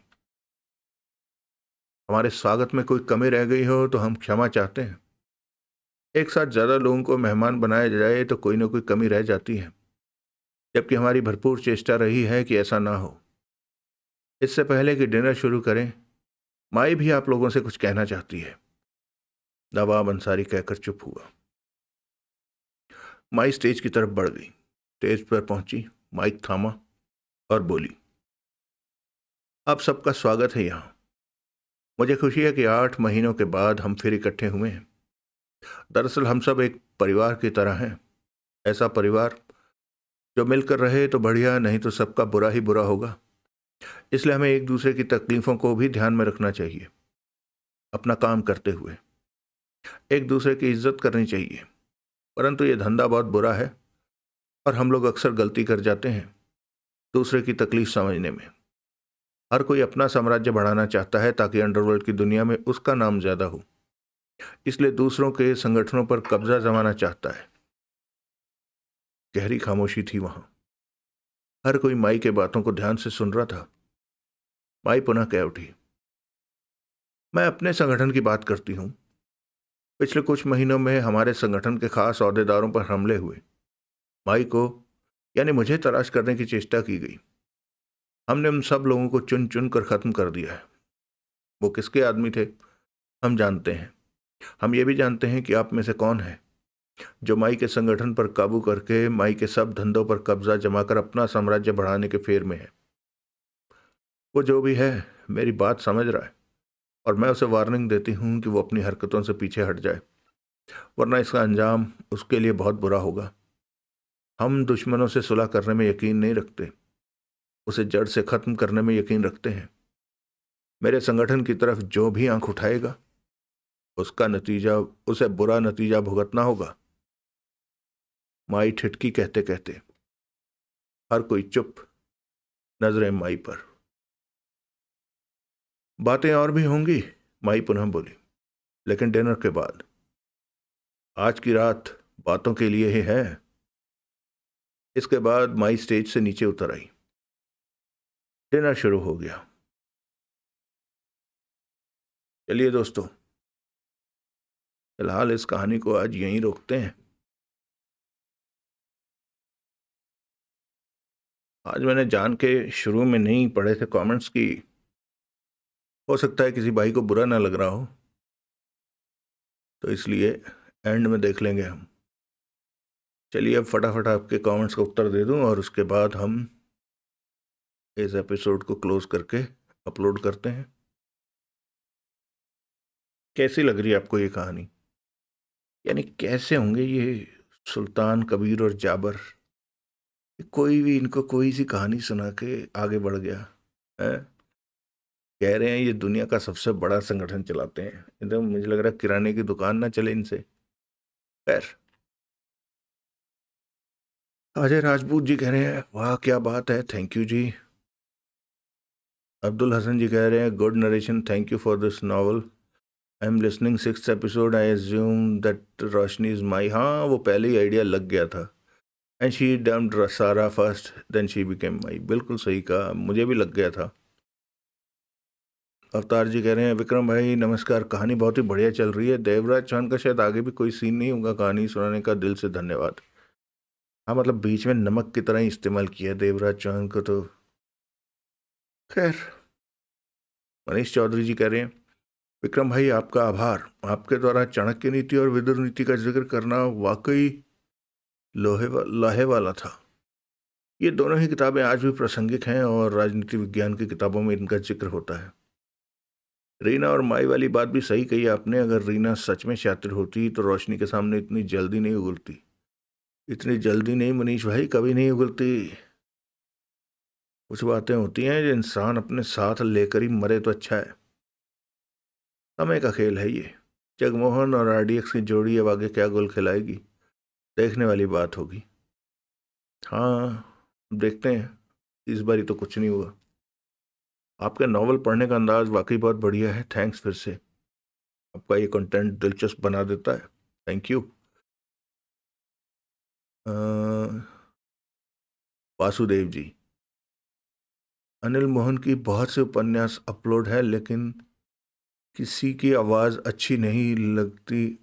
हमारे स्वागत में कोई कमी रह गई हो तो हम क्षमा चाहते हैं। एक साथ ज्यादा लोगों को मेहमान बनाया जाए तो कोई ना कोई कमी रह जाती है, जबकि हमारी भरपूर चेष्टा रही है कि ऐसा ना हो। इससे पहले कि डिनर शुरू करें, माई भी आप लोगों से कुछ कहना चाहती है। नवाब अंसारी कहकर चुप हुआ। माई स्टेज की तरफ बढ़ गई। स्टेज पर पहुंची, माइक थामा और बोली, आप सबका स्वागत है यहाँ। मुझे खुशी है कि 8 महीनों के बाद हम फिर इकट्ठे हुए हैं। दरअसल हम सब एक परिवार की तरह हैं। ऐसा परिवार जो मिलकर रहे तो बढ़िया, नहीं तो सबका बुरा ही बुरा होगा। इसलिए हमें एक दूसरे की तकलीफों को भी ध्यान में रखना चाहिए। अपना काम करते हुए एक दूसरे की इज्जत करनी चाहिए। परंतु ये धंधा बहुत बुरा है और हम लोग अक्सर गलती कर जाते हैं दूसरे की तकलीफ समझने में। हर कोई अपना साम्राज्य बढ़ाना चाहता है ताकि अंडरवर्ल्ड की दुनिया में उसका नाम ज्यादा हो, इसलिए दूसरों के संगठनों पर कब्जा जमाना चाहता है। गहरी खामोशी थी वहां। हर कोई माई के बातों को ध्यान से सुन रहा था। माई पुनः कह उठी, मैं अपने संगठन की बात करती हूँ। पिछले कुछ महीनों में हमारे संगठन के खास ओहदेदारों पर हमले हुए। माई को, यानी मुझे, तलाश करने की चेष्टा की गई। हमने उन सब लोगों को चुन चुन कर खत्म कर दिया है। वो किसके आदमी थे हम जानते हैं। हम ये भी जानते हैं कि आप में से कौन है जो माई के संगठन पर काबू करके माई के सब धंधों पर कब्जा जमाकर अपना साम्राज्य बढ़ाने के फेर में है। वो जो भी है मेरी बात समझ रहा है और मैं उसे वार्निंग देती हूँ कि वो अपनी हरकतों से पीछे हट जाए, वरना इसका अंजाम उसके लिए बहुत बुरा होगा। हम दुश्मनों से सुलह करने में यकीन नहीं रखते, उसे जड़ से खत्म करने में यकीन रखते हैं। मेरे संगठन की तरफ जो भी आंख उठाएगा उसका नतीजा, उसे बुरा नतीजा भुगतना होगा। माई ठिठकी कहते कहते। हर कोई चुप, नजरें माई पर। बातें और भी होंगी, माई पुनः बोली, लेकिन डिनर के बाद। आज की रात बातों के लिए ही है। इसके बाद माई स्टेज से नीचे उतर आई। डिनर शुरू हो गया। चलिए दोस्तों, फिलहाल इस कहानी को आज यहीं रोकते हैं। आज मैंने जान के शुरू में नहीं पढ़े थे कमेंट्स की, हो सकता है किसी भाई को बुरा ना लग रहा हो, तो इसलिए एंड में देख लेंगे हम। चलिए अब फटाफट आपके कमेंट्स का उत्तर दे दूं और उसके बाद हम इस एपिसोड को क्लोज करके अपलोड करते हैं। कैसी लग रही है आपको ये कहानी? यानी कैसे होंगे ये सुल्तान, कबीर और जाबर? कोई भी इनको कोई सी कहानी सुना के आगे बढ़ गया है। कह रहे हैं ये दुनिया का सबसे बड़ा संगठन चलाते हैं। एकदम मुझे लग रहा है किराने की दुकान ना चले इनसे। खैर, अजय राजपूत जी कह रहे हैं वाह क्या बात है, थैंक यू जी। अब्दुल हसन जी कह रहे हैं good narration, thank you for this novel. I am listening 6th episode, I assume that Roshni is माई। हाँ, वो पहले ही आइडिया लग गया था। And she dumped Sara first, then she became माई। बिल्कुल सही कहा, मुझे भी लग गया था। अवतार जी कह रहे हैं विक्रम भाई नमस्कार, कहानी बहुत ही बढ़िया चल रही है। देवराज चौहान का शायद आगे भी कोई सीन नहीं होगा, कहानी सुनाने का दिल से धन्यवाद। हाँ, मतलब बीच में नमक की तरह ही इस्तेमाल किया देवराज चौहान को तो। खैर, मनीष चौधरी जी कह रहे हैं विक्रम भाई आपका आभार, आपके द्वारा चाणक्य नीति और विदुर नीति का जिक्र करना वाकई लोहे वाला था। ये दोनों ही किताबें आज भी प्रासंगिक हैं और राजनीति विज्ञान की किताबों में इनका जिक्र होता है। रीना और माई वाली बात भी सही कही आपने। अगर रीना सच में शातिर होती तो रोशनी के सामने इतनी जल्दी नहीं उगलती। इतनी जल्दी नहीं मनीष भाई, कभी नहीं उगलती। कुछ बातें होती हैं जो इंसान अपने साथ लेकर ही मरे तो अच्छा है। समय का खेल है ये। जगमोहन और आरडीएक्स की जोड़ी अब आगे क्या गोल खिलाएगी, देखने वाली बात होगी। हाँ, देखते हैं। इस बारी तो कुछ नहीं हुआ। आपका नॉवल पढ़ने का अंदाज वाकई बहुत बढ़िया है, थैंक्स फिर से। आपका ये कंटेंट दिलचस्प बना देता है। Thank you. वासुदेव जी, अनिल मोहन की बहुत से उपन्यास अपलोड है लेकिन किसी की आवाज़ अच्छी नहीं लगती।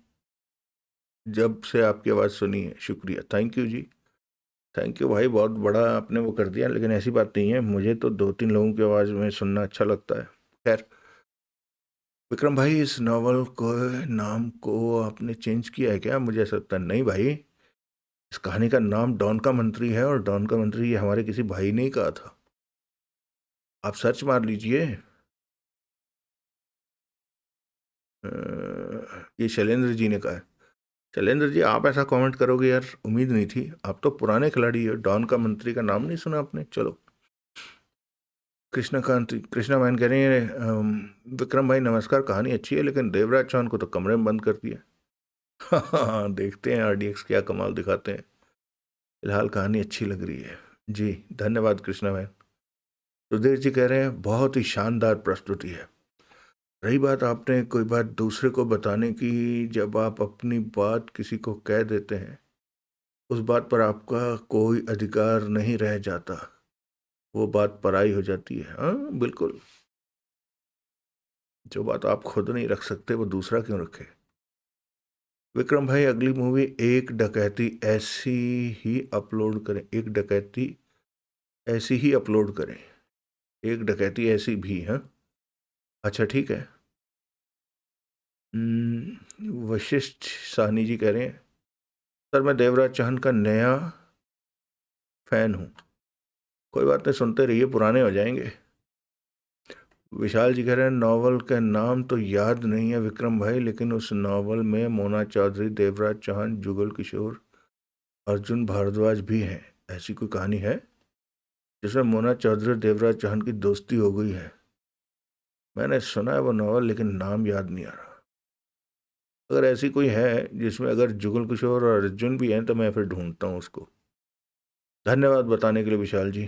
जब से आपकी आवाज़ सुनी है, शुक्रिया। Thank you ji, thank you भाई, बहुत बड़ा आपने वो कर दिया, लेकिन ऐसी बात नहीं है, मुझे तो 2-3 लोगों की आवाज़ में सुनना अच्छा लगता है। खैर, विक्रम भाई, इस नावल को नाम को आपने चेंज किया है क्या? मुझे ऐसा लगता है नहीं भाई, इस कहानी का नाम डॉन का मंत्री है, और डॉन का मंत्री ये हमारे किसी भाई ने ही कहा था। आप सर्च मार लीजिए। ये शैलेंद्र जी ने कहा है। शैलेंद्र जी, आप ऐसा कमेंट करोगे यार, उम्मीद नहीं थी। आप तो पुराने खिलाड़ी हो, डॉन का मंत्री का नाम नहीं सुना आपने? चलो। कृष्णा मैन कह रही है, विक्रम भाई नमस्कार, कहानी अच्छी है लेकिन देवराज चौहान को तो कमरे में बंद कर दिया। हाँ, देखते हैं आरडीएक्स क्या कमाल दिखाते हैं। फिलहाल कहानी अच्छी लग रही है जी, धन्यवाद कृष्णा मैन। सुधीर जी कह रहे हैं बहुत ही शानदार प्रस्तुति है। रही बात आपने कोई बात दूसरे को बताने की, जब आप अपनी बात किसी को कह देते हैं उस बात पर आपका कोई अधिकार नहीं रह जाता, वो बात पराई हो जाती है। हाँ बिल्कुल, जो बात आप खुद नहीं रख सकते वो दूसरा क्यों रखे। विक्रम भाई, अगली मूवी एक डकैती ऐसी ही अपलोड करें, एक डकैती ऐसी ही अपलोड करें, एक डकैती ऐसी भी। हाँ, अच्छा ठीक है। वशिष्ठ साहनी जी कह रहे हैं, सर मैं देवराज चौहान का नया फैन हूँ। कोई बात नहीं, सुनते रहिए, पुराने हो जाएंगे। विशाल जी कह रहे हैं, नावल का नाम तो याद नहीं है विक्रम भाई, लेकिन उस नावल में मोना चौधरी, देवराज चौहान, जुगल किशोर, अर्जुन भारद्वाज भी हैं। ऐसी कोई कहानी है जिसमें मोना चौधरी और देवराज चौहान की दोस्ती हो गई है? मैंने सुना है वो नावल, लेकिन नाम याद नहीं आ रहा। अगर ऐसी कोई है जिसमें अगर जुगल किशोर और अर्जुन भी हैं तो मैं फिर ढूंढता हूँ उसको। धन्यवाद बताने के लिए विशाल जी।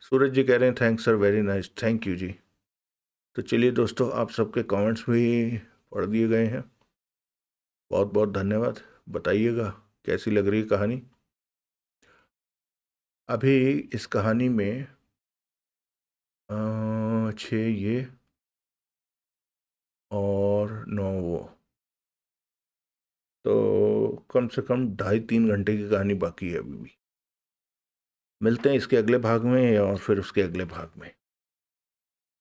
सूरज जी कह रहे हैं, thanks sir, very nice, thank you ji. तो चलिए दोस्तों, आप सबके कमेंट्स भी पढ़ दिए गए हैं, बहुत बहुत धन्यवाद। बताइएगा कैसी लग रही है कहानी। अभी इस कहानी में 6 ये और 9 वो, तो कम से कम 2.5-3 घंटे की कहानी बाकी है अभी भी। मिलते हैं इसके अगले भाग में और फिर उसके अगले भाग में।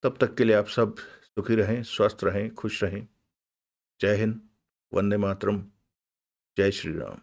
तब तक के लिए आप सब सुखी रहें, स्वस्थ रहें, खुश रहें। जय हिंद, वंदे मातरम, जय श्री राम।